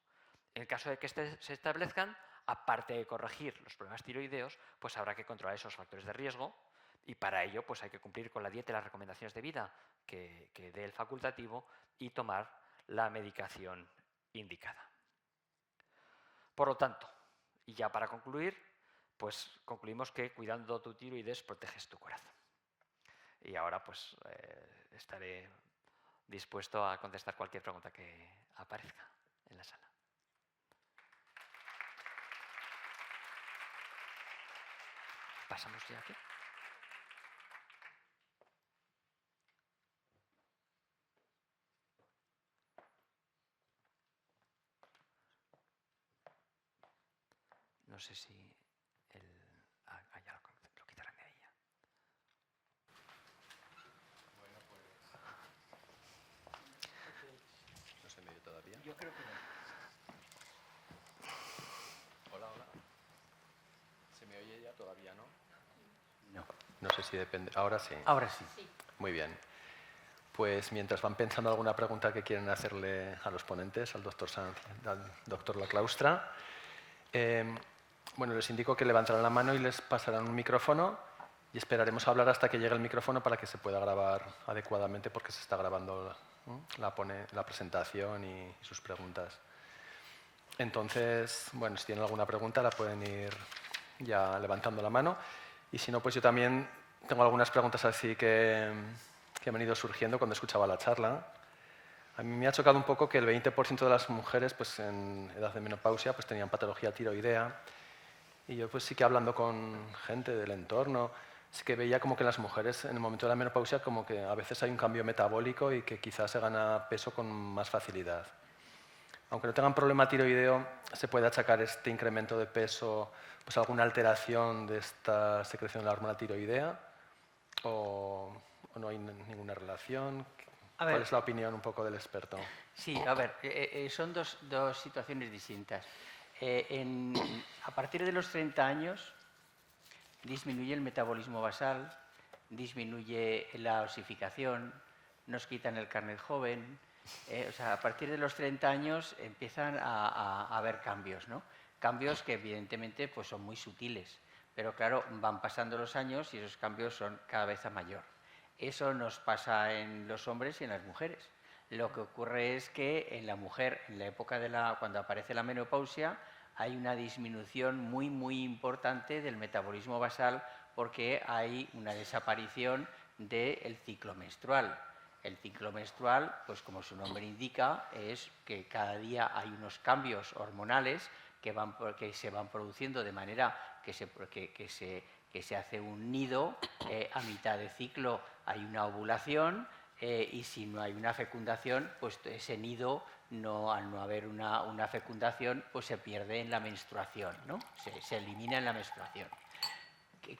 En el caso de que se establezcan, aparte de corregir los problemas tiroideos, pues habrá que controlar esos factores de riesgo y para ello pues hay que cumplir con la dieta y las recomendaciones de vida que dé el facultativo y tomar la medicación indicada. Por lo tanto, y ya para concluir, pues concluimos que cuidando tu tiroides proteges tu corazón. Y ahora pues estaré dispuesto a contestar cualquier pregunta que aparezca en la sala. ¿Pasamos ya aquí? No sé si ya lo quitarán de ahí ya. Bueno, pues... ¿No se me oye todavía? Yo creo que no. Hola, hola. ¿Se me oye ya? Todavía no. No. No sé si depende. Ahora sí. Ahora sí. Muy bien. Pues mientras van pensando alguna pregunta que quieren hacerle a los ponentes, al doctor Sanz, al doctor Laclaustra, bueno, les indico que levantarán la mano y les pasarán un micrófono y esperaremos a hablar hasta que llegue el micrófono para que se pueda grabar adecuadamente porque se está grabando la presentación y sus preguntas. Entonces, bueno, si tienen alguna pregunta la pueden ir ya levantando la mano y si no, pues yo también tengo algunas preguntas así que me han ido surgiendo cuando escuchaba la charla. A mí me ha chocado un poco que el 20% de las mujeres pues, en edad de menopausia pues, tenían patología tiroidea. Y yo pues sí que hablando con gente del entorno, sí que veía como que las mujeres en el momento de la menopausia como que a veces hay un cambio metabólico y que quizás se gana peso con más facilidad. Aunque no tengan problema tiroideo, se puede achacar este incremento de peso pues a alguna alteración de esta secreción de la hormona tiroidea o no hay ninguna relación. ¿Cuál es la opinión un poco del experto? Sí, a ver, son dos situaciones distintas. A partir de los 30 años disminuye el metabolismo basal, disminuye la osificación, nos quitan el carnet joven. O sea, a partir de los 30 años empiezan a haber cambios, ¿no? Cambios que evidentemente pues, son muy sutiles, pero claro, van pasando los años y esos cambios son cada vez a mayor. Eso nos pasa en los hombres y en las mujeres. Lo que ocurre es que en la mujer, en la época cuando aparece la menopausia, hay una disminución muy, muy importante del metabolismo basal porque hay una desaparición del ciclo menstrual. El ciclo menstrual, pues como su nombre indica, es que cada día hay unos cambios hormonales que se van produciendo de manera que se hace un nido, a mitad de ciclo hay una ovulación y si no hay una fecundación, pues ese nido, al no haber una fecundación, pues se pierde en la menstruación, ¿no? Se elimina en la menstruación.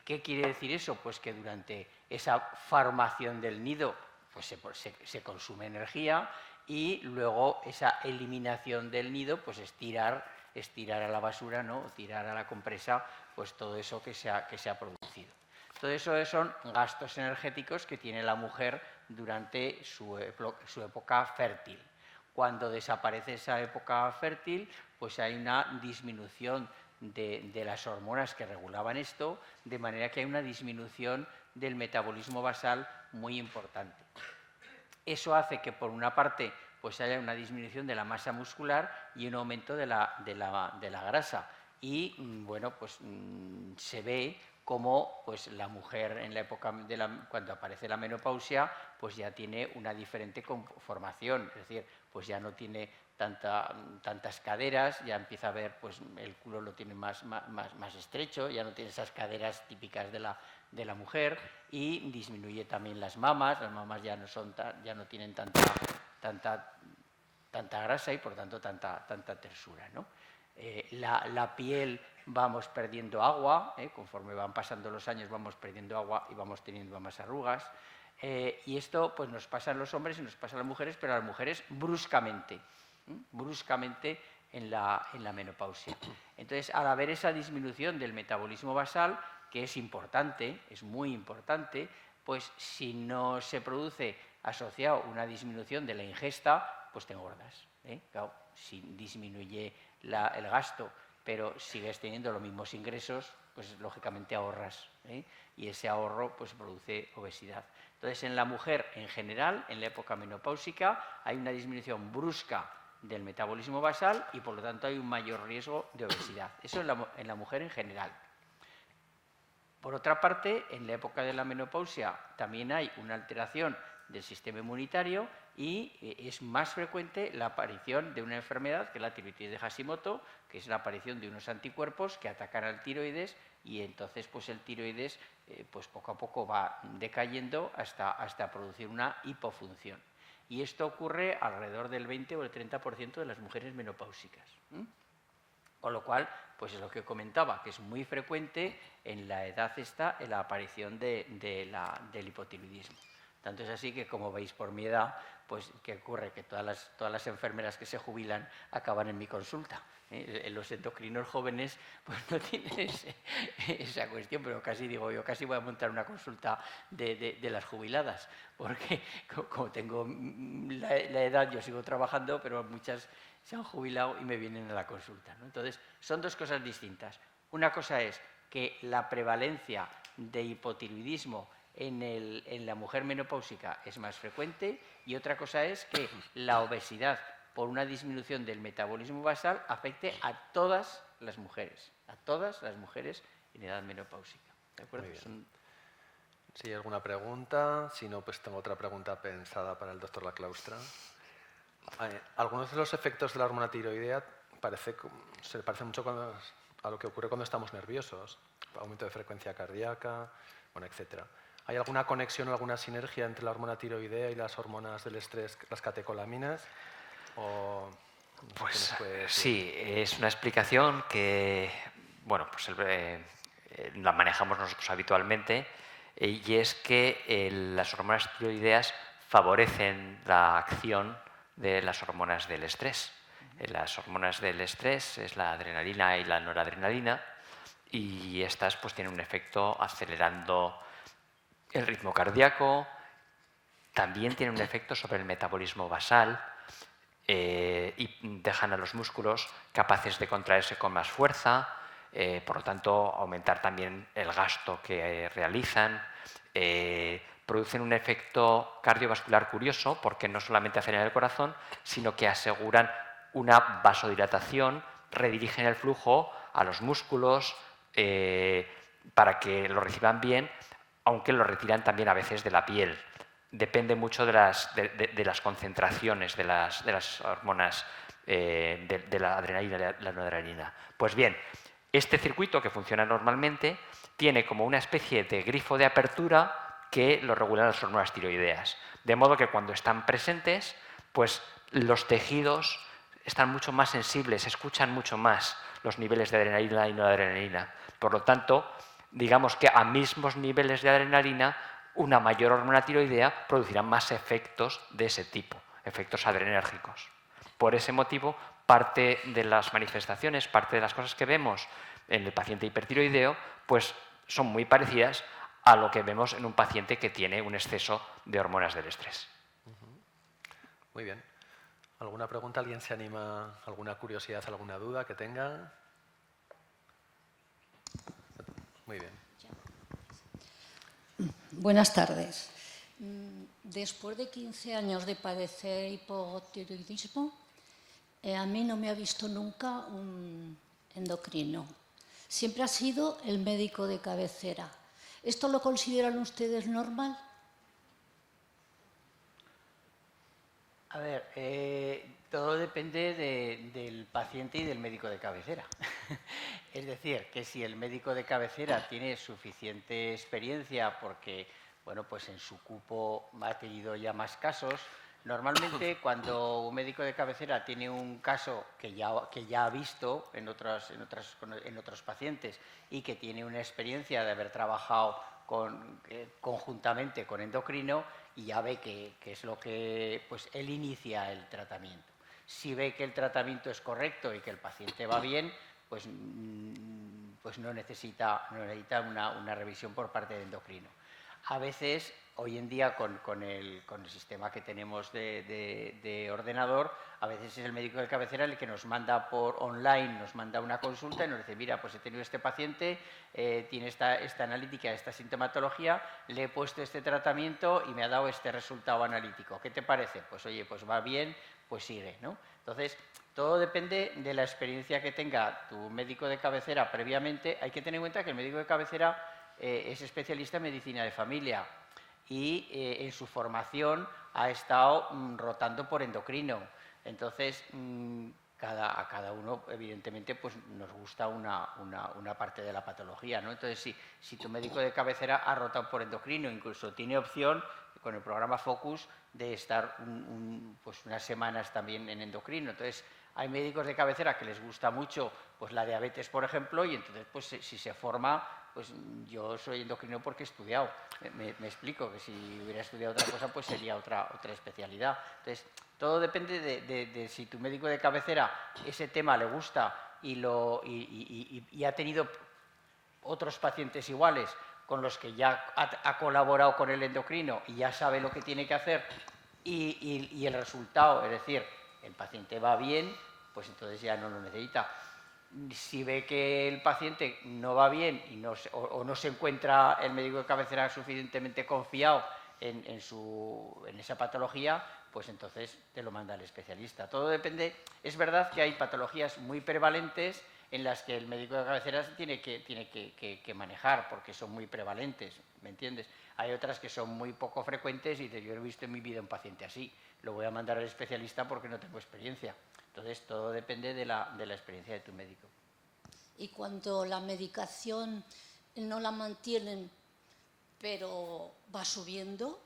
¿Qué quiere decir eso? Pues que durante esa formación del nido pues se consume energía y luego esa eliminación del nido, pues estirar a la basura, ¿no? O tirar a la compresa pues todo eso que se ha producido. Todo eso son gastos energéticos que tiene la mujer durante su época fértil. Cuando desaparece esa época fértil, pues hay una disminución de las hormonas que regulaban esto, de manera que hay una disminución del metabolismo basal muy importante. Eso hace que, por una parte, pues haya una disminución de la masa muscular y un aumento de la grasa. Y, bueno, pues se ve como pues, la mujer en la época cuando aparece la menopausia, pues ya tiene una diferente conformación, es decir, pues ya no tiene tantas caderas, ya empieza a ver, pues el culo lo tiene más estrecho, ya no tiene esas caderas típicas de la mujer y disminuye también las mamas ya no tienen tanta grasa y por tanto tanta tersura, ¿no? La piel vamos perdiendo agua, conforme van pasando los años vamos perdiendo agua y vamos teniendo más arrugas. Y esto pues, nos pasa a los hombres y nos pasa a las mujeres, pero a las mujeres bruscamente en la menopausia. Entonces, al haber esa disminución del metabolismo basal, que es importante, es muy importante, pues si no se produce asociado una disminución de la ingesta, pues te engordas. Claro, si disminuye el gasto, pero sigues teniendo los mismos ingresos, pues lógicamente ahorras. Y ese ahorro pues produce obesidad. Entonces, en la mujer en general, en la época menopáusica, hay una disminución brusca del metabolismo basal y por lo tanto hay un mayor riesgo de obesidad. Eso en la mujer en general. Por otra parte, en la época de la menopausia también hay una alteración del sistema inmunitario y es más frecuente la aparición de una enfermedad que es la tiroiditis de Hashimoto, que es la aparición de unos anticuerpos que atacan al tiroides y entonces pues el tiroides pues poco a poco va decayendo hasta producir una hipofunción. Y esto ocurre alrededor del 20 o el 30% de las mujeres menopáusicas. Con lo cual, pues es lo que comentaba, que es muy frecuente en la edad esta en la aparición del hipotiroidismo. Tanto es así que, como veis por mi edad, pues ¿qué ocurre? Que todas las enfermeras que se jubilan acaban en mi consulta. Los endocrinos jóvenes pues no tienen esa cuestión, pero casi digo yo, casi voy a montar una consulta de las jubiladas, porque como tengo la edad, yo sigo trabajando, pero muchas se han jubilado y me vienen a la consulta, ¿no? Entonces, son dos cosas distintas. Una cosa es que la prevalencia de hipotiroidismo en la mujer menopáusica es más frecuente y otra cosa es que la obesidad por una disminución del metabolismo basal afecte a todas las mujeres en edad menopáusica. ¿De acuerdo? Si hay alguna pregunta, si no, pues tengo otra pregunta pensada para el doctor Laclaustra. Algunos de los efectos de la hormona tiroidea se parecen mucho a lo que ocurre cuando estamos nerviosos, aumento de frecuencia cardíaca, bueno, etc. ¿Hay alguna conexión o alguna sinergia entre la hormona tiroidea y las hormonas del estrés, las catecolaminas? Pues sí, es una explicación que bueno, pues la manejamos nosotros habitualmente, y es que las hormonas tiroideas favorecen la acción de las hormonas del estrés. Las hormonas del estrés es la adrenalina y la noradrenalina, y estas pues tienen un efecto acelerando el ritmo cardíaco, también tienen un efecto sobre el metabolismo basal y dejan a los músculos capaces de contraerse con más fuerza, por lo tanto aumentar también el gasto que realizan. Producen un efecto cardiovascular curioso porque no solamente aceleran el corazón, sino que aseguran una vasodilatación, redirigen el flujo a los músculos para que lo reciban bien, aunque lo retiran también a veces de la piel. Depende mucho de las concentraciones de las hormonas de la adrenalina y la noradrenalina. Pues bien, este circuito que funciona normalmente tiene como una especie de grifo de apertura que lo regulan las hormonas tiroideas. De modo que cuando están presentes, pues los tejidos están mucho más sensibles, escuchan mucho más los niveles de adrenalina y noradrenalina. Por lo tanto, digamos que a mismos niveles de adrenalina, una mayor hormona tiroidea producirá más efectos de ese tipo, efectos adrenérgicos. Por ese motivo, parte de las manifestaciones, parte de las cosas que vemos en el paciente hipertiroideo, pues son muy parecidas a lo que vemos en un paciente que tiene un exceso de hormonas del estrés. Muy bien. ¿Alguna pregunta? ¿Alguien se anima? ¿Alguna curiosidad, alguna duda que tenga? Muy bien. Buenas tardes. Después de 15 años de padecer hipotiroidismo, a mí no me ha visto nunca un endocrino. Siempre ha sido el médico de cabecera. ¿Esto lo consideran ustedes normal? A ver, todo depende del paciente y del médico de cabecera. Es decir, que si el médico de cabecera tiene suficiente experiencia porque, bueno, pues en su cupo ha tenido ya más casos. Normalmente, cuando un médico de cabecera tiene un caso que ya ha visto en otros pacientes y que tiene una experiencia de haber trabajado conjuntamente con endocrino, y ya ve que es lo que pues él inicia el tratamiento. Si ve que el tratamiento es correcto y que el paciente va bien, pues no necesita una revisión por parte de endocrino. A veces, hoy en día, con el sistema que tenemos de ordenador, a veces es el médico de cabecera el que nos manda por online, nos manda una consulta y nos dice, mira, pues he tenido este paciente, tiene esta analítica, esta sintomatología, le he puesto este tratamiento y me ha dado este resultado analítico. ¿Qué te parece? Pues oye, pues va bien, pues sigue, ¿no? Entonces, todo depende de la experiencia que tenga tu médico de cabecera previamente. Hay que tener en cuenta que el médico de cabecera es especialista en medicina de familia y en su formación ha estado rotando por endocrino. Entonces, a cada uno, evidentemente, pues nos gusta una parte de la patología, ¿no? Entonces, si tu médico de cabecera ha rotado por endocrino, incluso tiene opción con el programa Focus de estar pues unas semanas también en endocrino. Entonces, hay médicos de cabecera que les gusta mucho pues la diabetes, por ejemplo, y entonces pues si se forma, pues yo soy endocrino porque he estudiado. Me explico, que si hubiera estudiado otra cosa, pues sería otra especialidad. Entonces, todo depende de si tu médico de cabecera ese tema le gusta y ha tenido otros pacientes iguales con los que ya ha colaborado con el endocrino y ya sabe lo que tiene que hacer y el resultado, es decir, el paciente va bien, pues entonces ya no lo necesita. Si ve que el paciente no va bien o no se encuentra el médico de cabecera suficientemente confiado en esa patología, pues entonces te lo manda el especialista. Todo depende. Es verdad que hay patologías muy prevalentes en las que el médico de cabecera tiene que manejar porque son muy prevalentes, ¿me entiendes? Hay otras que son muy poco frecuentes y yo he visto en mi vida un paciente así, lo voy a mandar al especialista porque no tengo experiencia. Entonces, todo depende de la experiencia de tu médico. Y cuando la medicación no la mantienen, pero va subiendo.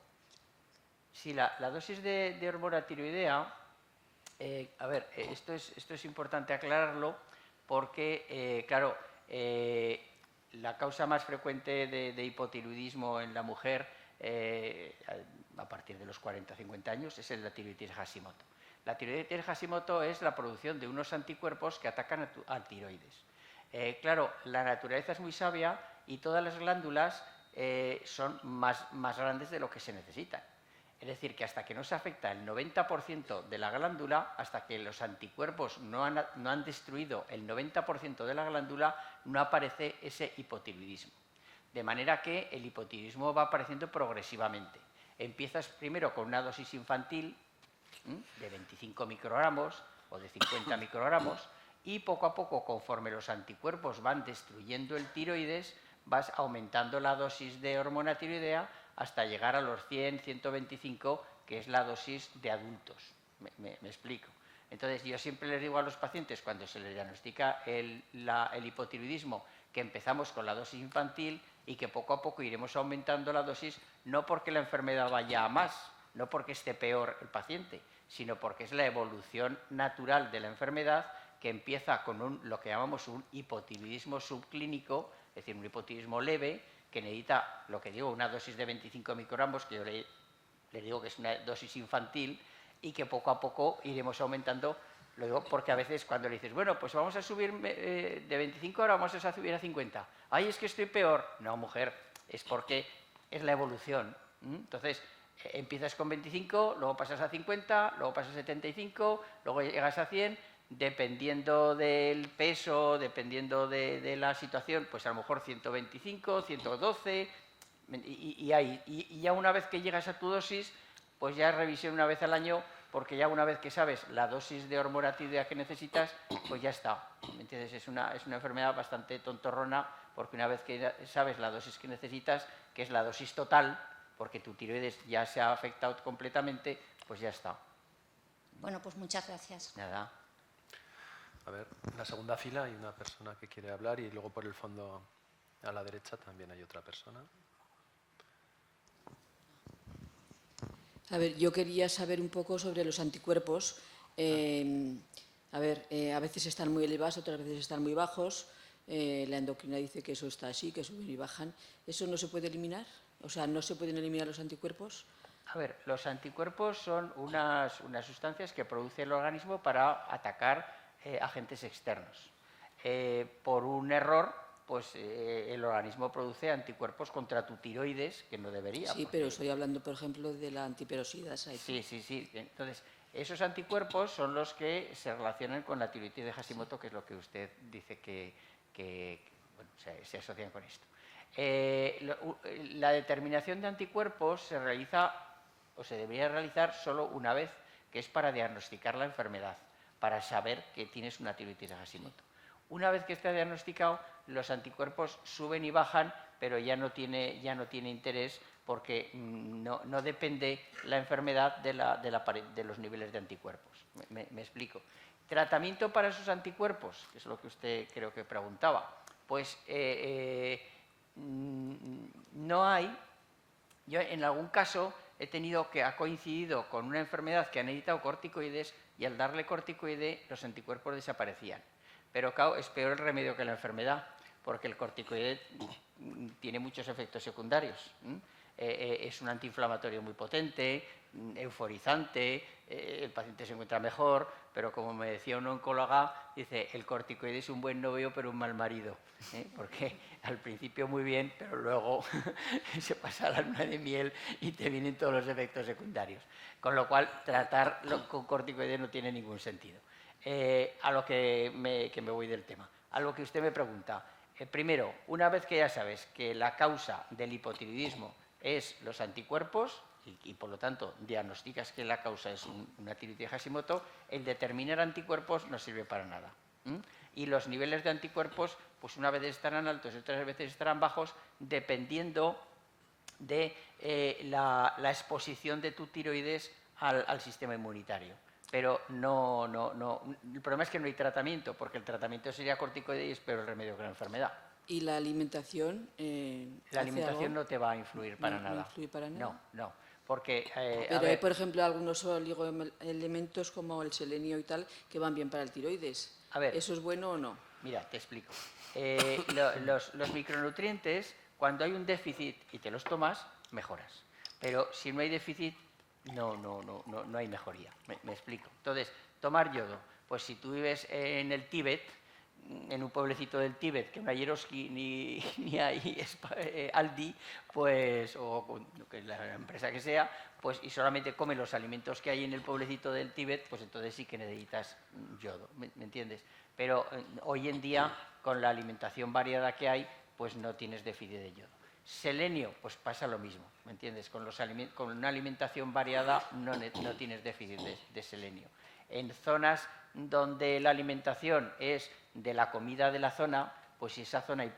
Sí, la dosis de hormona tiroidea, a ver, esto es importante aclararlo porque, claro, la causa más frecuente de hipotiroidismo en la mujer a partir de los 40-50 años es la tiroiditis Hashimoto. La tiroiditis Hashimoto es la producción de unos anticuerpos que atacan al tiroides. Claro, la naturaleza es muy sabia y todas las glándulas son más grandes de lo que se necesitan. Es decir, que hasta que no se afecta el 90% de la glándula, hasta que los anticuerpos no han destruido el 90% de la glándula, no aparece ese hipotiroidismo. De manera que el hipotiroidismo va apareciendo progresivamente. Empiezas primero con una dosis infantil de 25 microgramos o de 50 microgramos y poco a poco, conforme los anticuerpos van destruyendo el tiroides, vas aumentando la dosis de hormona tiroidea hasta llegar a los 100, 125, que es la dosis de adultos. Me explico. Entonces, yo siempre les digo a los pacientes, cuando se les diagnostica el hipotiroidismo, que empezamos con la dosis infantil y que poco a poco iremos aumentando la dosis, no porque la enfermedad vaya a más, no porque esté peor el paciente, sino porque es la evolución natural de la enfermedad que empieza con lo que llamamos un hipotiroidismo subclínico, es decir, un hipotiroidismo leve, que necesita, lo que digo, una dosis de 25 microgramos, que yo le digo que es una dosis infantil, y que poco a poco iremos aumentando. Lo digo porque a veces cuando le dices, bueno, pues vamos a subir de 25 ahora vamos a subir a 50. Ay, es que estoy peor. No, mujer, es porque es la evolución. Entonces, empiezas con 25, luego pasas a 50, luego pasas a 75, luego llegas a 100, dependiendo del peso, dependiendo de la situación, pues a lo mejor 125, 112, y ya una vez que llegas a tu dosis, pues ya es revisión una vez al año, porque ya una vez que sabes la dosis de hormona tiroidea que necesitas, pues ya está. ¿Me entiendes? Es una enfermedad bastante tontorrona, porque una vez que sabes la dosis que necesitas, que es la dosis total, porque tu tiroides ya se ha afectado completamente, pues ya está. Bueno, pues muchas gracias. Nada. A ver, en la segunda fila hay una persona que quiere hablar y luego por el fondo a la derecha también hay otra persona. A ver, yo quería saber un poco sobre los anticuerpos. A veces están muy elevados, otras veces están muy bajos. La endocrina dice que eso está así, que suben y bajan. ¿Eso no se puede eliminar? O sea, ¿no se pueden eliminar los anticuerpos? A ver, los anticuerpos son unas sustancias que produce el organismo para atacar agentes externos. Por un error, pues el organismo produce anticuerpos contra tu tiroides, que no debería. Sí, pero estoy hablando, por ejemplo, de la antiperoxidasa. Sí. Entonces, esos anticuerpos son los que se relacionan con la tiroiditis de Hashimoto, que es lo que usted dice que bueno, se asocian con esto. La determinación de anticuerpos se realiza o se debería realizar solo una vez, que es para diagnosticar la enfermedad, para saber que tienes una tiroiditis de Hashimoto. Una vez que está diagnosticado, los anticuerpos suben y bajan, pero ya no tiene interés porque no depende la enfermedad de los niveles de anticuerpos. Me explico. Tratamiento para esos anticuerpos, que es lo que usted creo que preguntaba, pues no hay. Yo en algún caso ha coincidido con una enfermedad que ha necesitado corticoides y al darle corticoide los anticuerpos desaparecían. Pero claro, es peor el remedio que la enfermedad, porque el corticoide tiene muchos efectos secundarios. Es un antiinflamatorio muy potente, euforizante, el paciente se encuentra mejor, pero como me decía una oncóloga, dice, el corticoide es un buen novio pero un mal marido, porque al principio muy bien, pero luego se pasa la luna de miel y te vienen todos los efectos secundarios. Con lo cual, tratarlo con corticoide no tiene ningún sentido. A lo que me voy del tema, a lo que usted me pregunta. Primero, una vez que ya sabes que la causa del hipotiroidismo es los anticuerpos y por lo tanto diagnosticas que la causa es una tiroides Hashimoto, el determinar anticuerpos no sirve para nada. Y los niveles de anticuerpos, pues una vez estarán altos y otras veces estarán bajos, dependiendo de la exposición de tu tiroides al sistema inmunitario. Pero el problema es que no hay tratamiento, porque el tratamiento sería corticoide y es peor el remedio que la enfermedad. ¿Y la alimentación? La alimentación no te va a influir para nada. ¿No influye para nada? No, porque... Pero hay, por ejemplo, algunos oligoelementos como el selenio y tal que van bien para el tiroides. A ver, ¿eso es bueno o no? Mira, te explico. Los micronutrientes, cuando hay un déficit y te los tomas, mejoras. Pero si no hay déficit, no hay mejoría. Me explico. Entonces, tomar yodo. Pues si tú vives en el Tíbet, en un pueblecito del Tíbet, que no hay Eroski ni hay Aldi, pues, o la empresa que sea, pues, y solamente comes los alimentos que hay en el pueblecito del Tíbet, pues entonces sí que necesitas yodo, ¿me entiendes? Pero hoy en día, con la alimentación variada que hay, pues no tienes déficit de yodo. Selenio, pues pasa lo mismo, ¿me entiendes? Con una alimentación variada no tienes déficit de selenio. En zonas donde la alimentación es de la comida de la zona, pues si esa zona es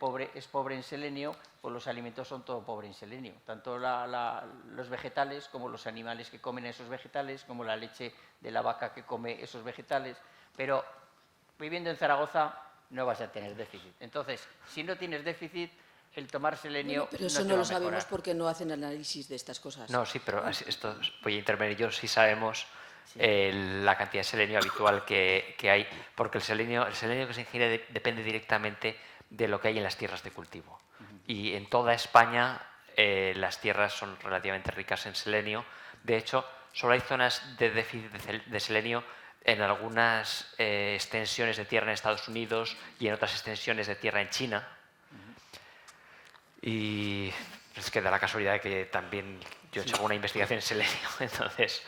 pobre en selenio, pues los alimentos son todo pobres en selenio. Tanto los vegetales como los animales que comen esos vegetales, como la leche de la vaca que come esos vegetales. Pero viviendo en Zaragoza no vas a tener déficit. Entonces, si no tienes déficit, el tomar selenio pero eso no lo sabemos porque no hacen análisis de estas cosas. No, sí, pero esto voy a intervenir yo. Sí sabemos la cantidad de selenio habitual que hay, porque el selenio que se ingiere depende directamente de lo que hay en las tierras de cultivo. Y en toda España las tierras son relativamente ricas en selenio. De hecho, solo hay zonas de déficit de selenio en algunas extensiones de tierra en Estados Unidos y en otras extensiones de tierra en China. Y es que da la casualidad de que también yo he hecho alguna investigación en selenio, entonces...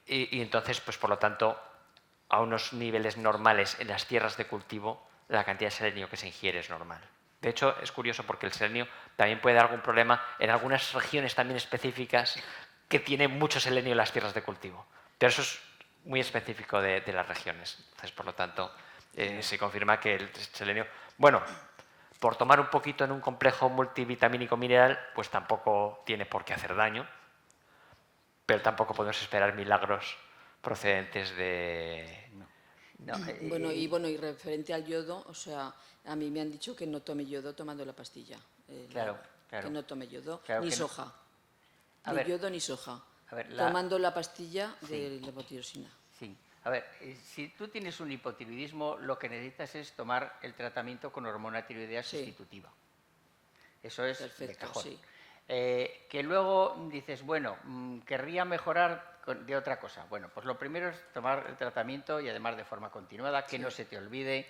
y entonces, pues por lo tanto, a unos niveles normales en las tierras de cultivo, la cantidad de selenio que se ingiere es normal. De hecho, es curioso porque el selenio también puede dar algún problema en algunas regiones también específicas que tienen mucho selenio en las tierras de cultivo. Pero eso es muy específico de las regiones. Entonces, por lo tanto, se confirma que el selenio... Bueno, por tomar un poquito en un complejo multivitamínico mineral, pues tampoco tiene por qué hacer daño, pero tampoco podemos esperar milagros procedentes de... y referente al yodo, o sea, a mí me han dicho que no tome yodo tomando la pastilla. Claro. Que no tome yodo, Claro ni que soja. A Ni ver, yodo ni soja. a ver, Tomando la pastilla de levotiroxina. Sí. A ver, si tú tienes un hipotiroidismo, lo que necesitas es tomar el tratamiento con hormona tiroidea sustitutiva. Eso es de cajón. Sí. Que luego dices, bueno, querría mejorar de otra cosa. Bueno, pues lo primero es tomar el tratamiento y además de forma continuada, que no se te olvide.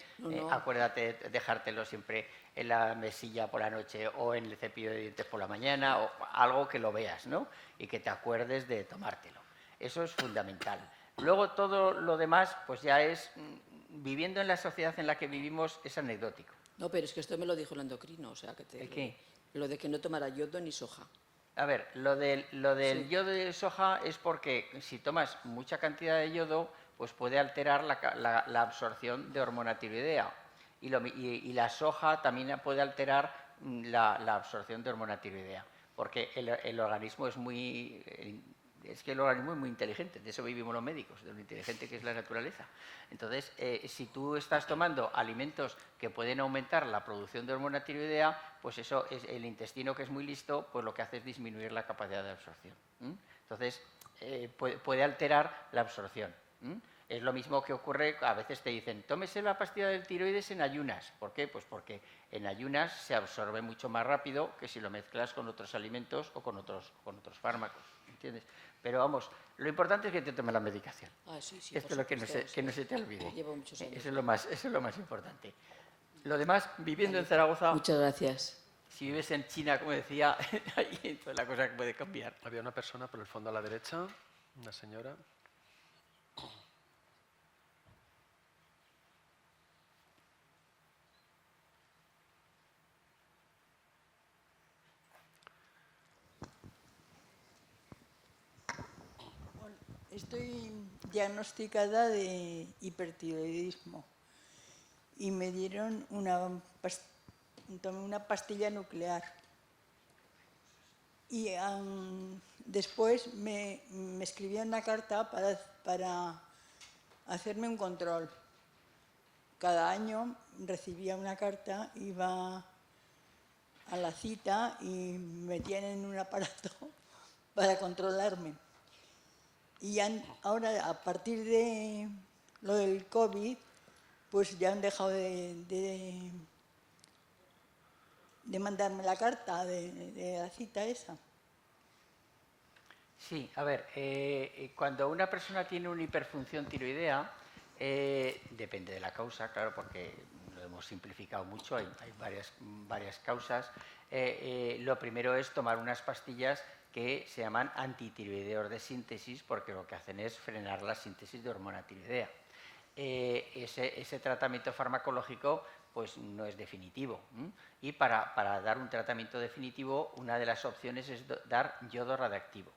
Acuérdate de dejártelo siempre en la mesilla por la noche o en el cepillo de dientes por la mañana o algo que lo veas, ¿no? Y que te acuerdes de tomártelo. Eso es fundamental. Luego todo lo demás, pues ya es, viviendo en la sociedad en la que vivimos, es anecdótico. No, pero es que esto me lo dijo el endocrino, o sea que te... ¿El qué? Lo de que no tomara yodo ni soja. A ver, lo del yodo de soja es porque si tomas mucha cantidad de yodo, pues puede alterar la absorción de hormona tiroidea. Y la soja también puede alterar la absorción de hormona tiroidea, porque el organismo es muy... Es que el organismo es muy inteligente, de eso vivimos los médicos, de lo inteligente que es la naturaleza. Entonces, si tú estás tomando alimentos que pueden aumentar la producción de hormona tiroidea, pues eso, el intestino, que es muy listo, pues lo que hace es disminuir la capacidad de absorción. Entonces, puede alterar la absorción. Es lo mismo que ocurre, a veces te dicen, tómese la pastilla del tiroides en ayunas. ¿Por qué? Pues porque en ayunas se absorbe mucho más rápido que si lo mezclas con otros alimentos o con otros fármacos, ¿entiendes? Pero vamos, lo importante es que te tomes la medicación. Sí, Esto es lo que no se te olvide. Llevo muchos años. Eso es lo más importante. Lo demás, viviendo en Zaragoza, Muchas gracias. si vives en China, como decía, ahí toda la cosa que puede cambiar. Había una persona por el fondo a la derecha, una señora. Estoy diagnosticada de hipertiroidismo y me dieron tomé una pastilla nuclear. Y después me escribían una carta para hacerme un control. Cada año recibía una carta, iba a la cita y me metían en un aparato para controlarme. Y ahora, a partir de lo del COVID, pues ya han dejado de mandarme la carta de la cita esa. Sí, a ver, cuando una persona tiene una hiperfunción tiroidea, depende de la causa, claro, porque lo hemos simplificado mucho, hay varias causas. Lo primero es tomar unas pastillas que se llaman antitiroideos de síntesis, porque lo que hacen es frenar la síntesis de hormona tiroidea. Ese tratamiento farmacológico pues no es definitivo. Y para dar un tratamiento definitivo, una de las opciones es dar yodo radiactivo.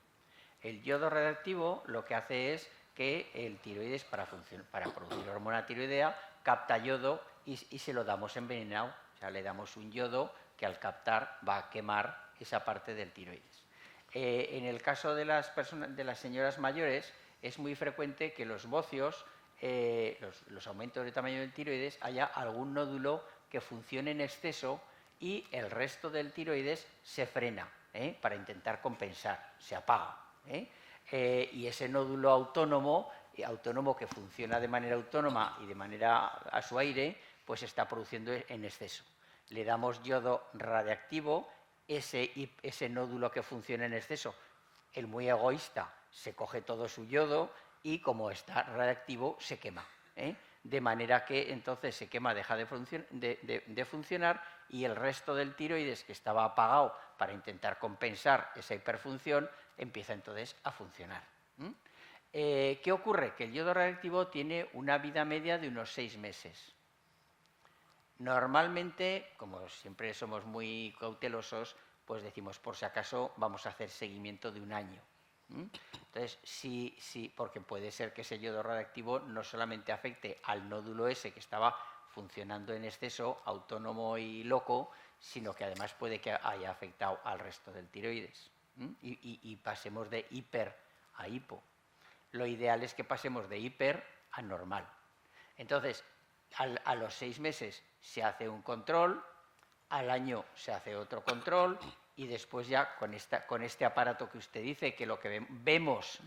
El yodo radiactivo lo que hace es que el tiroides, para producir hormona tiroidea, capta yodo y se lo damos envenenado. O sea, le damos un yodo que al captar va a quemar esa parte del tiroides. En el caso de las señoras mayores, es muy frecuente que los bocios, los aumentos de tamaño del tiroides, haya algún nódulo que funcione en exceso y el resto del tiroides se frena para intentar compensar, se apaga. Y ese nódulo autónomo que funciona de manera autónoma y de manera a su aire, pues está produciendo en exceso. Le damos yodo radiactivo, ese nódulo que funciona en exceso, el muy egoísta, se coge todo su yodo y como está radiactivo se quema. De manera que entonces se quema, deja de funcionar y el resto del tiroides que estaba apagado para intentar compensar esa hiperfunción empieza entonces a funcionar. ¿Qué ocurre? Que el yodo radiactivo tiene una vida media de unos 6 meses. Normalmente, como siempre somos muy cautelosos, pues decimos, por si acaso, vamos a hacer seguimiento de un año. Entonces, sí, porque puede ser que ese yodo radiactivo no solamente afecte al nódulo ese que estaba funcionando en exceso, autónomo y loco, sino que además puede que haya afectado al resto del tiroides. Y pasemos de hiper a hipo. Lo ideal es que pasemos de hiper a normal. Entonces, a los 6 meses se hace un control, al año se hace otro control y después ya con este aparato que usted dice, que lo que vemos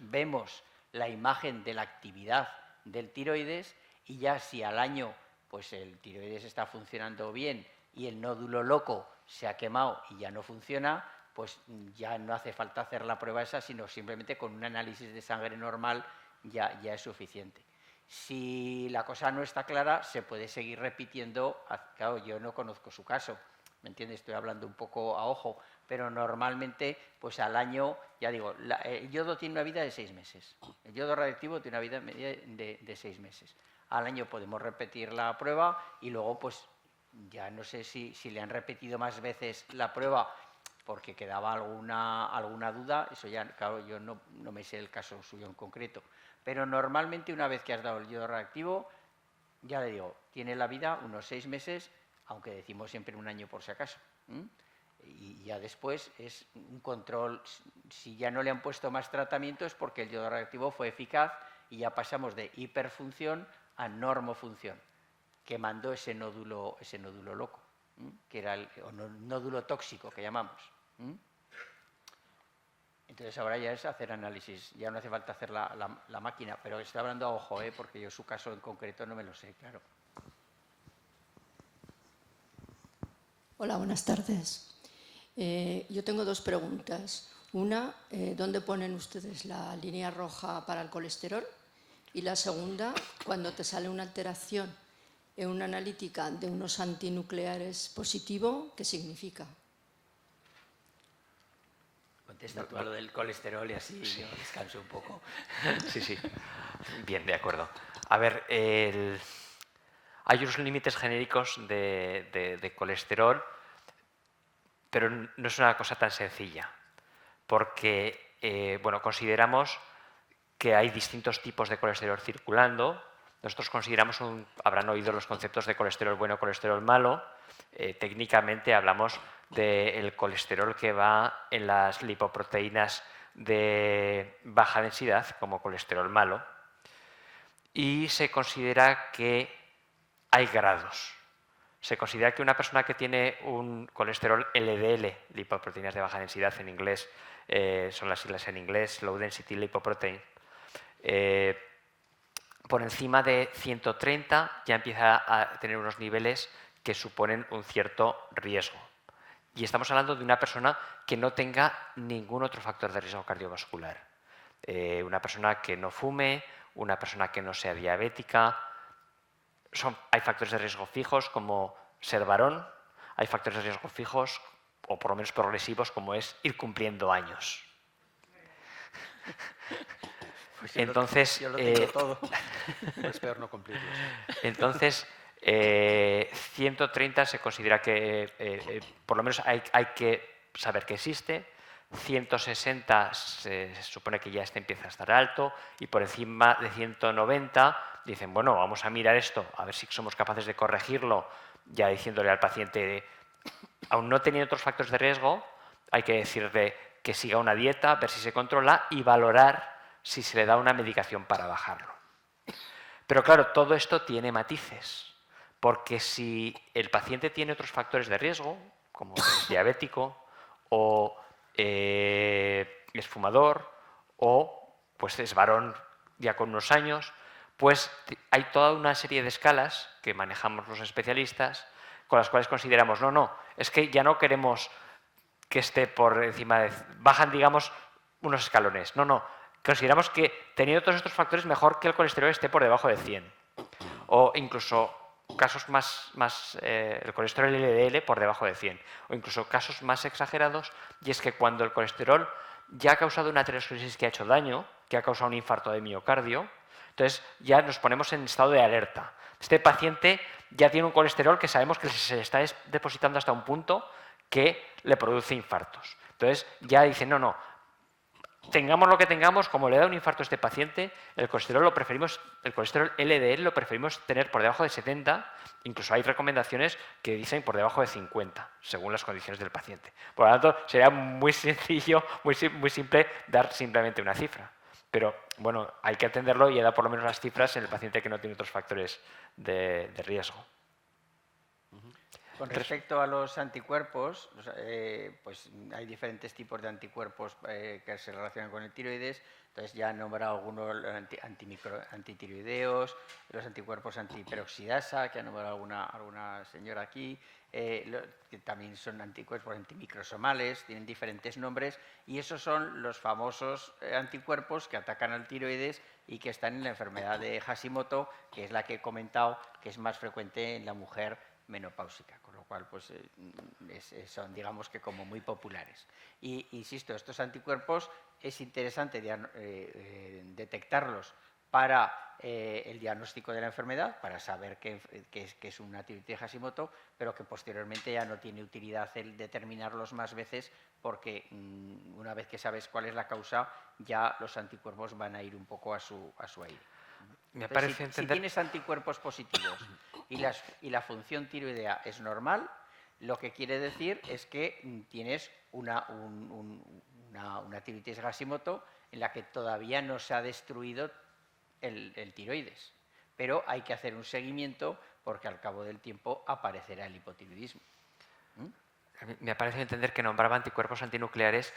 la imagen de la actividad del tiroides y ya si al año pues el tiroides está funcionando bien y el nódulo loco se ha quemado y ya no funciona, pues ya no hace falta hacer la prueba esa, sino simplemente con un análisis de sangre normal ya es suficiente. Si la cosa no está clara, se puede seguir repitiendo. Claro, yo no conozco su caso, ¿me entiendes? Estoy hablando un poco a ojo, pero normalmente, pues al año, ya digo, el yodo tiene una vida de 6 meses. El yodo radiactivo tiene una vida media de 6 meses. Al año podemos repetir la prueba y luego, pues, ya no sé si le han repetido más veces la prueba porque quedaba alguna duda, eso ya, claro, yo no me sé el caso suyo en concreto. Pero normalmente una vez que has dado el yodo radiactivo, ya le digo, tiene la vida unos 6 meses aunque decimos siempre un año por si acaso. Y ya después es un control, si ya no le han puesto más tratamiento es porque el yodo radioactivo fue eficaz y ya pasamos de hiperfunción a normofunción, que mandó ese nódulo loco, que era el nódulo tóxico que llamamos. Entonces ahora ya es hacer análisis, ya no hace falta hacer la máquina, pero estoy hablando a ojo, porque yo su caso en concreto no me lo sé, claro. Hola, buenas tardes. Yo tengo dos preguntas. Una, ¿dónde ponen ustedes la línea roja para el colesterol? Y la segunda, cuando te sale una alteración en una analítica de unos antinucleares positivo, ¿qué significa? Contesta tú a lo del colesterol y así yo descanso un poco. Sí, sí. Bien, de acuerdo. A ver, hay unos límites genéricos de colesterol, pero no es una cosa tan sencilla, porque bueno, consideramos que hay distintos tipos de colesterol circulando. Nosotros consideramos, habrán oído los conceptos de colesterol bueno, colesterol malo. Técnicamente hablamos del colesterol que va en las lipoproteínas de baja densidad como colesterol malo. Y se considera que hay grados. Se considera que una persona que tiene un colesterol LDL, lipoproteínas de baja densidad en inglés, son las siglas en inglés, Low Density Lipoprotein, por encima de 130 ya empieza a tener unos niveles que suponen un cierto riesgo. Y estamos hablando de una persona que no tenga ningún otro factor de riesgo cardiovascular. Una persona que no fume, una persona que no sea diabética. Hay factores de riesgo fijos como ser varón, hay factores de riesgo fijos o por lo menos progresivos como es ir cumpliendo años. Pues entonces, yo lo tengo todo. Es peor no cumplirlos. Entonces, 130 se considera que por lo menos hay que saber que existe. 160 se supone que ya empieza a estar alto y por encima de 190 dicen, bueno, vamos a mirar esto, a ver si somos capaces de corregirlo, ya diciéndole al paciente, aún no teniendo otros factores de riesgo, hay que decirle que siga una dieta, ver si se controla y valorar si se le da una medicación para bajarlo. Pero claro, todo esto tiene matices, porque si el paciente tiene otros factores de riesgo, como es diabético o es fumador o pues es varón ya con unos años, pues hay toda una serie de escalas que manejamos los especialistas con las cuales consideramos, no, es que ya no queremos que esté por encima de... Bajan, digamos, unos escalones. No, consideramos que teniendo todos estos factores mejor que el colesterol esté por debajo de 100. O incluso casos más el colesterol LDL por debajo de 100. O incluso casos más exagerados, y es que cuando el colesterol ya ha causado una aterosclerosis que ha hecho daño, que ha causado un infarto de miocardio, entonces ya nos ponemos en estado de alerta. Este paciente ya tiene un colesterol que sabemos que se está depositando hasta un punto que le produce infartos. Entonces ya dicen, no, tengamos lo que tengamos, como le da un infarto a este paciente, el colesterol LDL lo preferimos tener por debajo de 70, incluso hay recomendaciones que dicen por debajo de 50, según las condiciones del paciente. Por lo tanto, sería muy sencillo, muy simple dar simplemente una cifra. Pero bueno, hay que atenderlo y dar por lo menos las cifras en el paciente que no tiene otros factores de riesgo. Con respecto a los anticuerpos, pues hay diferentes tipos de anticuerpos que se relacionan con el tiroides. Entonces ya han nombrado algunos antitiroideos, los anticuerpos antiperoxidasa, que ha nombrado alguna señora aquí, que también son anticuerpos antimicrosomales, tienen diferentes nombres, y esos son los famosos anticuerpos que atacan al tiroides y que están en la enfermedad de Hashimoto, que es la que he comentado, que es más frecuente en la mujer menopáusica, con lo cual pues, son, digamos que como muy populares. Y insisto, estos anticuerpos es interesante detectarlos para el diagnóstico de la enfermedad, para saber que es una tiroides de Hashimoto, pero que posteriormente ya no tiene utilidad el determinarlos más veces, porque una vez que sabes cuál es la causa, ya los anticuerpos van a ir un poco a su aire. Me Entonces, parece si entender... tienes anticuerpos positivos y la función tiroidea es normal, lo que quiere decir es que tienes una tiroides Hashimoto en la que todavía no se ha destruido el tiroides. Pero hay que hacer un seguimiento porque al cabo del tiempo aparecerá el hipotiroidismo. A mí me ha parecido entender que nombraba anticuerpos antinucleares.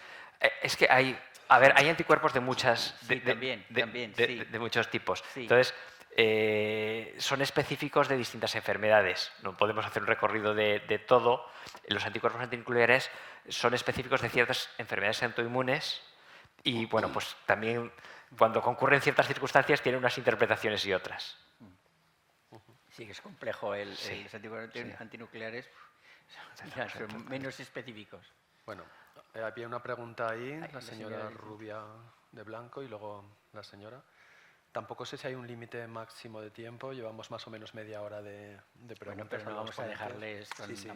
Es que hay anticuerpos de muchas... Sí, también, sí. De muchos tipos. Sí. Entonces, son específicos de distintas enfermedades. No podemos hacer un recorrido de todo. Los anticuerpos antinucleares son específicos de ciertas enfermedades autoinmunes y, bueno, pues también cuando concurren ciertas circunstancias tienen unas interpretaciones y otras. Sí, que es complejo. Sí, Los anticuerpos antinucleares ya son menos específicos. Bueno, había una pregunta ahí, Ay, la la señora señora rubia de blanco y luego la señora. Tampoco sé si hay un límite máximo de tiempo, llevamos más o menos media hora de preguntas. Bueno, pero no los vamos a ponentes. dejarles con, Sí.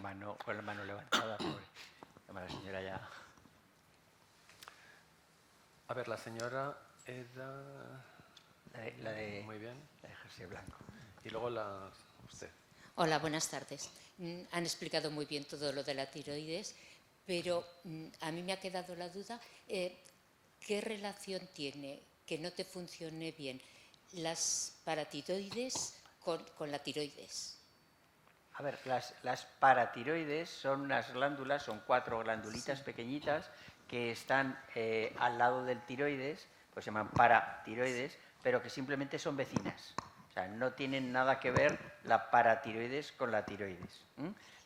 con la mano levantada. Pobre. La señora ya... A ver, la señora era... La de Muy bien. jersey blanco. Y luego usted. Hola, buenas tardes. Han explicado muy bien todo lo de la tiroides, pero a mí me ha quedado la duda, ¿qué relación tiene que no te funcione bien las paratiroides con la tiroides? A ver, las paratiroides son unas glándulas, son 4 glandulitas pequeñitas que están al lado del tiroides, pues se llaman paratiroides, pero que simplemente son vecinas. O sea, no tienen nada que ver la paratiroides con la tiroides.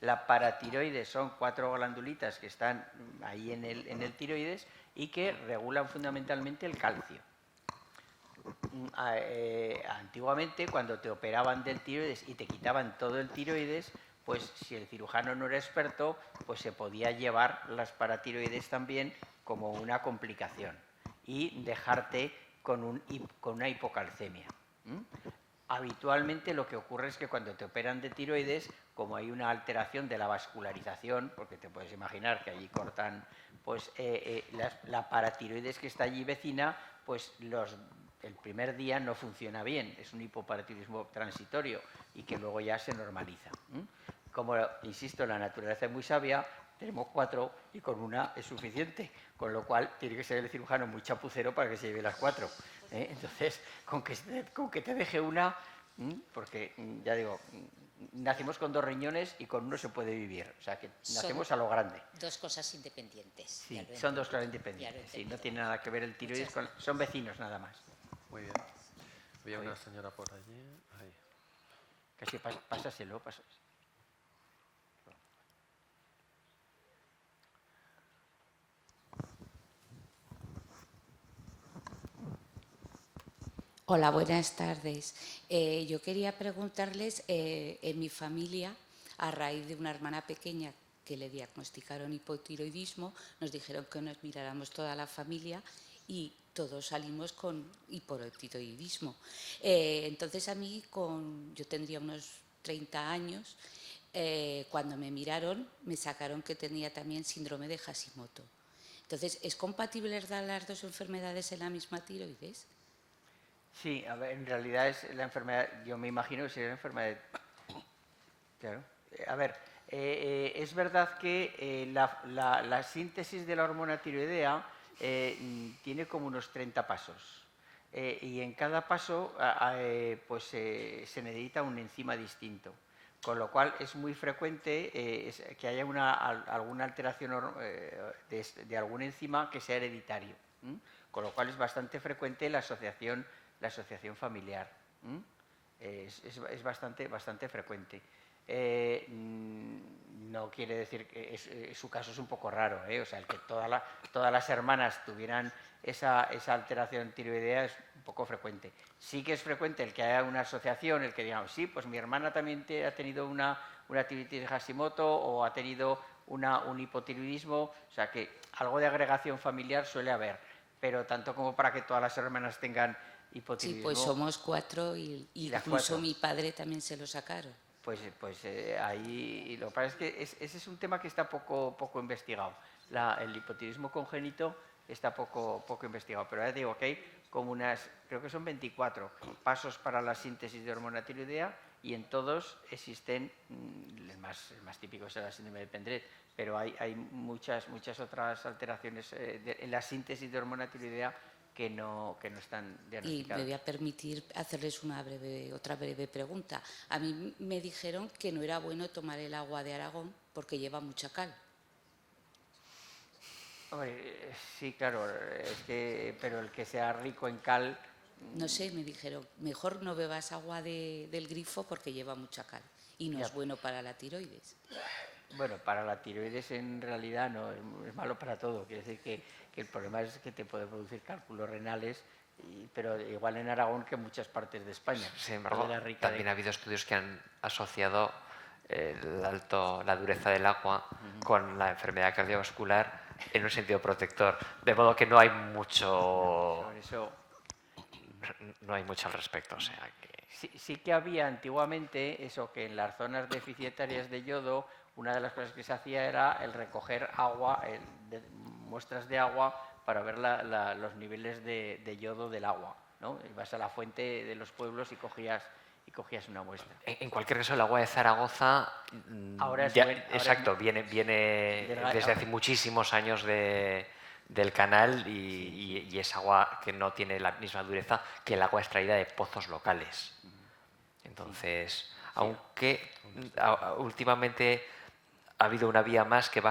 La paratiroides son 4 glandulitas que están ahí en el tiroides y que regulan fundamentalmente el calcio. Antiguamente, cuando te operaban del tiroides y te quitaban todo el tiroides, pues si el cirujano no era experto, pues se podía llevar las paratiroides también como una complicación y dejarte con una hipocalcemia. Habitualmente lo que ocurre es que cuando te operan de tiroides, como hay una alteración de la vascularización, porque te puedes imaginar que allí cortan, pues la paratiroides que está allí vecina, pues el primer día no funciona bien, es un hipoparatiroidismo transitorio y que luego ya se normaliza. Como, insisto, la naturaleza es muy sabia, tenemos 4 y con una es suficiente, con lo cual tiene que ser el cirujano muy chapucero para que se lleve las 4. Entonces, con que te deje una, porque ya digo, nacimos con 2 riñones y con uno se puede vivir, o sea que nacemos a lo grande. 2 cosas independientes. Sí, son 2 cosas independientes, sí, no tiene nada que ver el tiroides con... Son vecinos nada más. Muy bien. Había una señora por allí. Ahí. Casi pásaselo. Hola, buenas tardes. Yo quería preguntarles, en mi familia, a raíz de una hermana pequeña que le diagnosticaron hipotiroidismo, nos dijeron que nos miráramos toda la familia y todos salimos con hipotiroidismo. Entonces a mí, yo tendría unos 30 años, cuando me miraron me sacaron que tenía también síndrome de Hashimoto. Entonces, ¿es compatible dar las 2 enfermedades en la misma tiroides? Sí, a ver, en realidad es la enfermedad, yo me imagino que sería la enfermedad. Claro. A ver, es verdad que la síntesis de la hormona tiroidea tiene como unos 30 pasos. Y en cada paso pues, se necesita un enzima distinto. Con lo cual es muy frecuente que haya alguna alteración de algún enzima que sea hereditario. Con lo cual es bastante frecuente la asociación familiar. Es bastante frecuente. No quiere decir que su caso es un poco raro, o sea, el que todas las hermanas tuvieran esa alteración tiroidea es un poco frecuente. Sí que es frecuente el que haya una asociación, el que digamos, sí, pues mi hermana también ha tenido una tiroiditis de Hashimoto o ha tenido un hipotiroidismo, o sea que algo de agregación familiar suele haber, pero tanto como para que todas las hermanas tengan hipotiroidismo. Sí, pues somos 4 y incluso mi padre también se lo sacaron. Pues ahí lo que pasa es que ese es un tema que está poco investigado. El hipotiroidismo congénito está poco investigado, pero ya digo que hay como creo que son 24 pasos para la síntesis de hormona tiroidea, y en todos existen, el más típico es la síndrome de Pendret, pero hay muchas otras alteraciones en la síntesis de hormona tiroidea que no están Y diagnosticadas. me voy a permitir hacerles otra breve pregunta. A mí me dijeron que no era bueno tomar el agua de Aragón porque lleva mucha cal. Hombre, sí, claro, pero el que sea rico en cal... No sé, me dijeron, mejor no bebas agua del grifo porque lleva mucha cal y no es bueno para la tiroides. Bueno, para la tiroides en realidad no, es malo para todo. Quiere decir que el problema es que te puede producir cálculos renales, pero igual en Aragón que en muchas partes de España. Sin embargo, también ha habido estudios que han asociado la dureza del agua con la enfermedad cardiovascular en un sentido protector. De modo que no hay mucho... No hay mucho al respecto. O sea que... Sí que había antiguamente eso, que en las zonas deficitarias de yodo, una de las cosas que se hacía era el recoger agua, muestras de agua para ver los niveles de yodo del agua, ¿no? Ibas a la fuente de los pueblos y cogías una muestra. En cualquier caso, el agua de Zaragoza viene desde hace muchísimos años del canal y es agua que no tiene la misma dureza que el agua extraída de pozos locales. Entonces, aunque últimamente ha habido una vía más que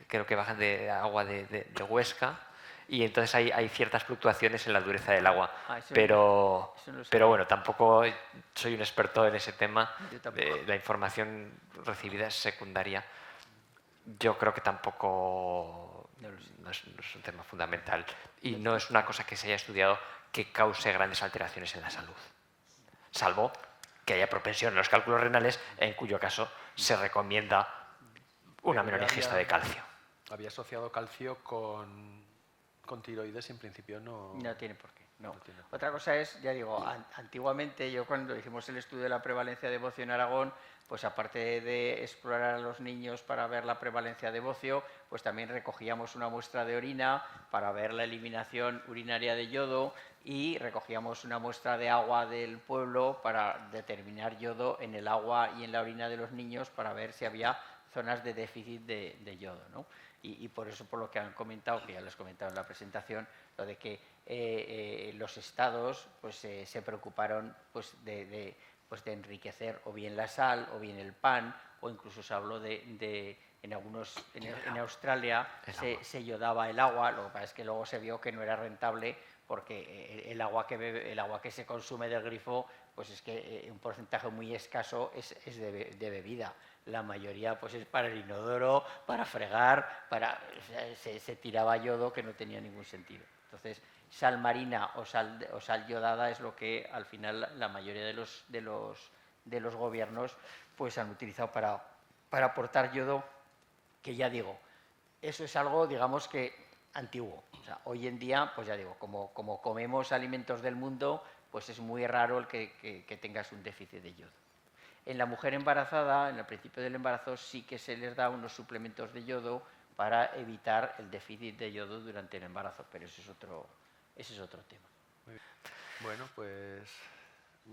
creo que bajan de agua de Huesca, y entonces hay ciertas fluctuaciones en la dureza del agua. Pero bueno, tampoco soy un experto en ese tema. La información recibida es secundaria. Yo creo que tampoco no es un tema fundamental y no es una cosa que se haya estudiado que cause grandes alteraciones en la salud, salvo que haya propensión en los cálculos renales, en cuyo caso se recomienda una menor ingesta de calcio. Había asociado calcio con tiroides y en principio no... No tiene por qué. No. Otra cosa es, ya digo, antiguamente yo cuando hicimos el estudio de la prevalencia de bocio en Aragón, pues aparte de explorar a los niños para ver la prevalencia de bocio, pues también recogíamos una muestra de orina para ver la eliminación urinaria de yodo y recogíamos una muestra de agua del pueblo para determinar yodo en el agua y en la orina de los niños para ver si había zonas de déficit de yodo, ¿no? Y por eso, por lo que han comentado, que ya les he comentado en la presentación, lo de que los estados pues, se preocuparon pues, de enriquecer o bien la sal o bien el pan, o incluso se habló en Australia se yodaba el agua. Lo que pasa es que luego se vio que no era rentable porque el agua que se consume del grifo, pues es que un porcentaje muy escaso es de bebida. La mayoría pues es para el inodoro, para fregar, se tiraba yodo que no tenía ningún sentido. Entonces, sal marina o sal yodada es lo que al final la mayoría de los gobiernos pues han utilizado para aportar yodo, que ya digo, eso es algo, digamos que antiguo. O sea, hoy en día, pues ya digo, como comemos alimentos del mundo, pues es muy raro el que tengas un déficit de yodo. En la mujer embarazada, en el principio del embarazo, sí que se les da unos suplementos de yodo para evitar el déficit de yodo durante el embarazo, pero ese es otro tema. Muy bien. Bueno, pues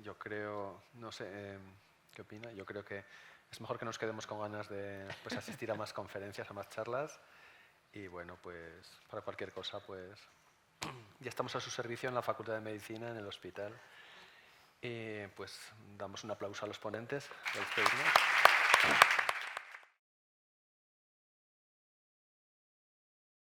yo creo, no sé, ¿qué opina? Yo creo que es mejor que nos quedemos con ganas de pues, asistir a más conferencias, a más charlas, y bueno, pues para cualquier cosa, pues ya estamos a su servicio en la Facultad de Medicina, en el hospital. Pues damos un aplauso a los ponentes.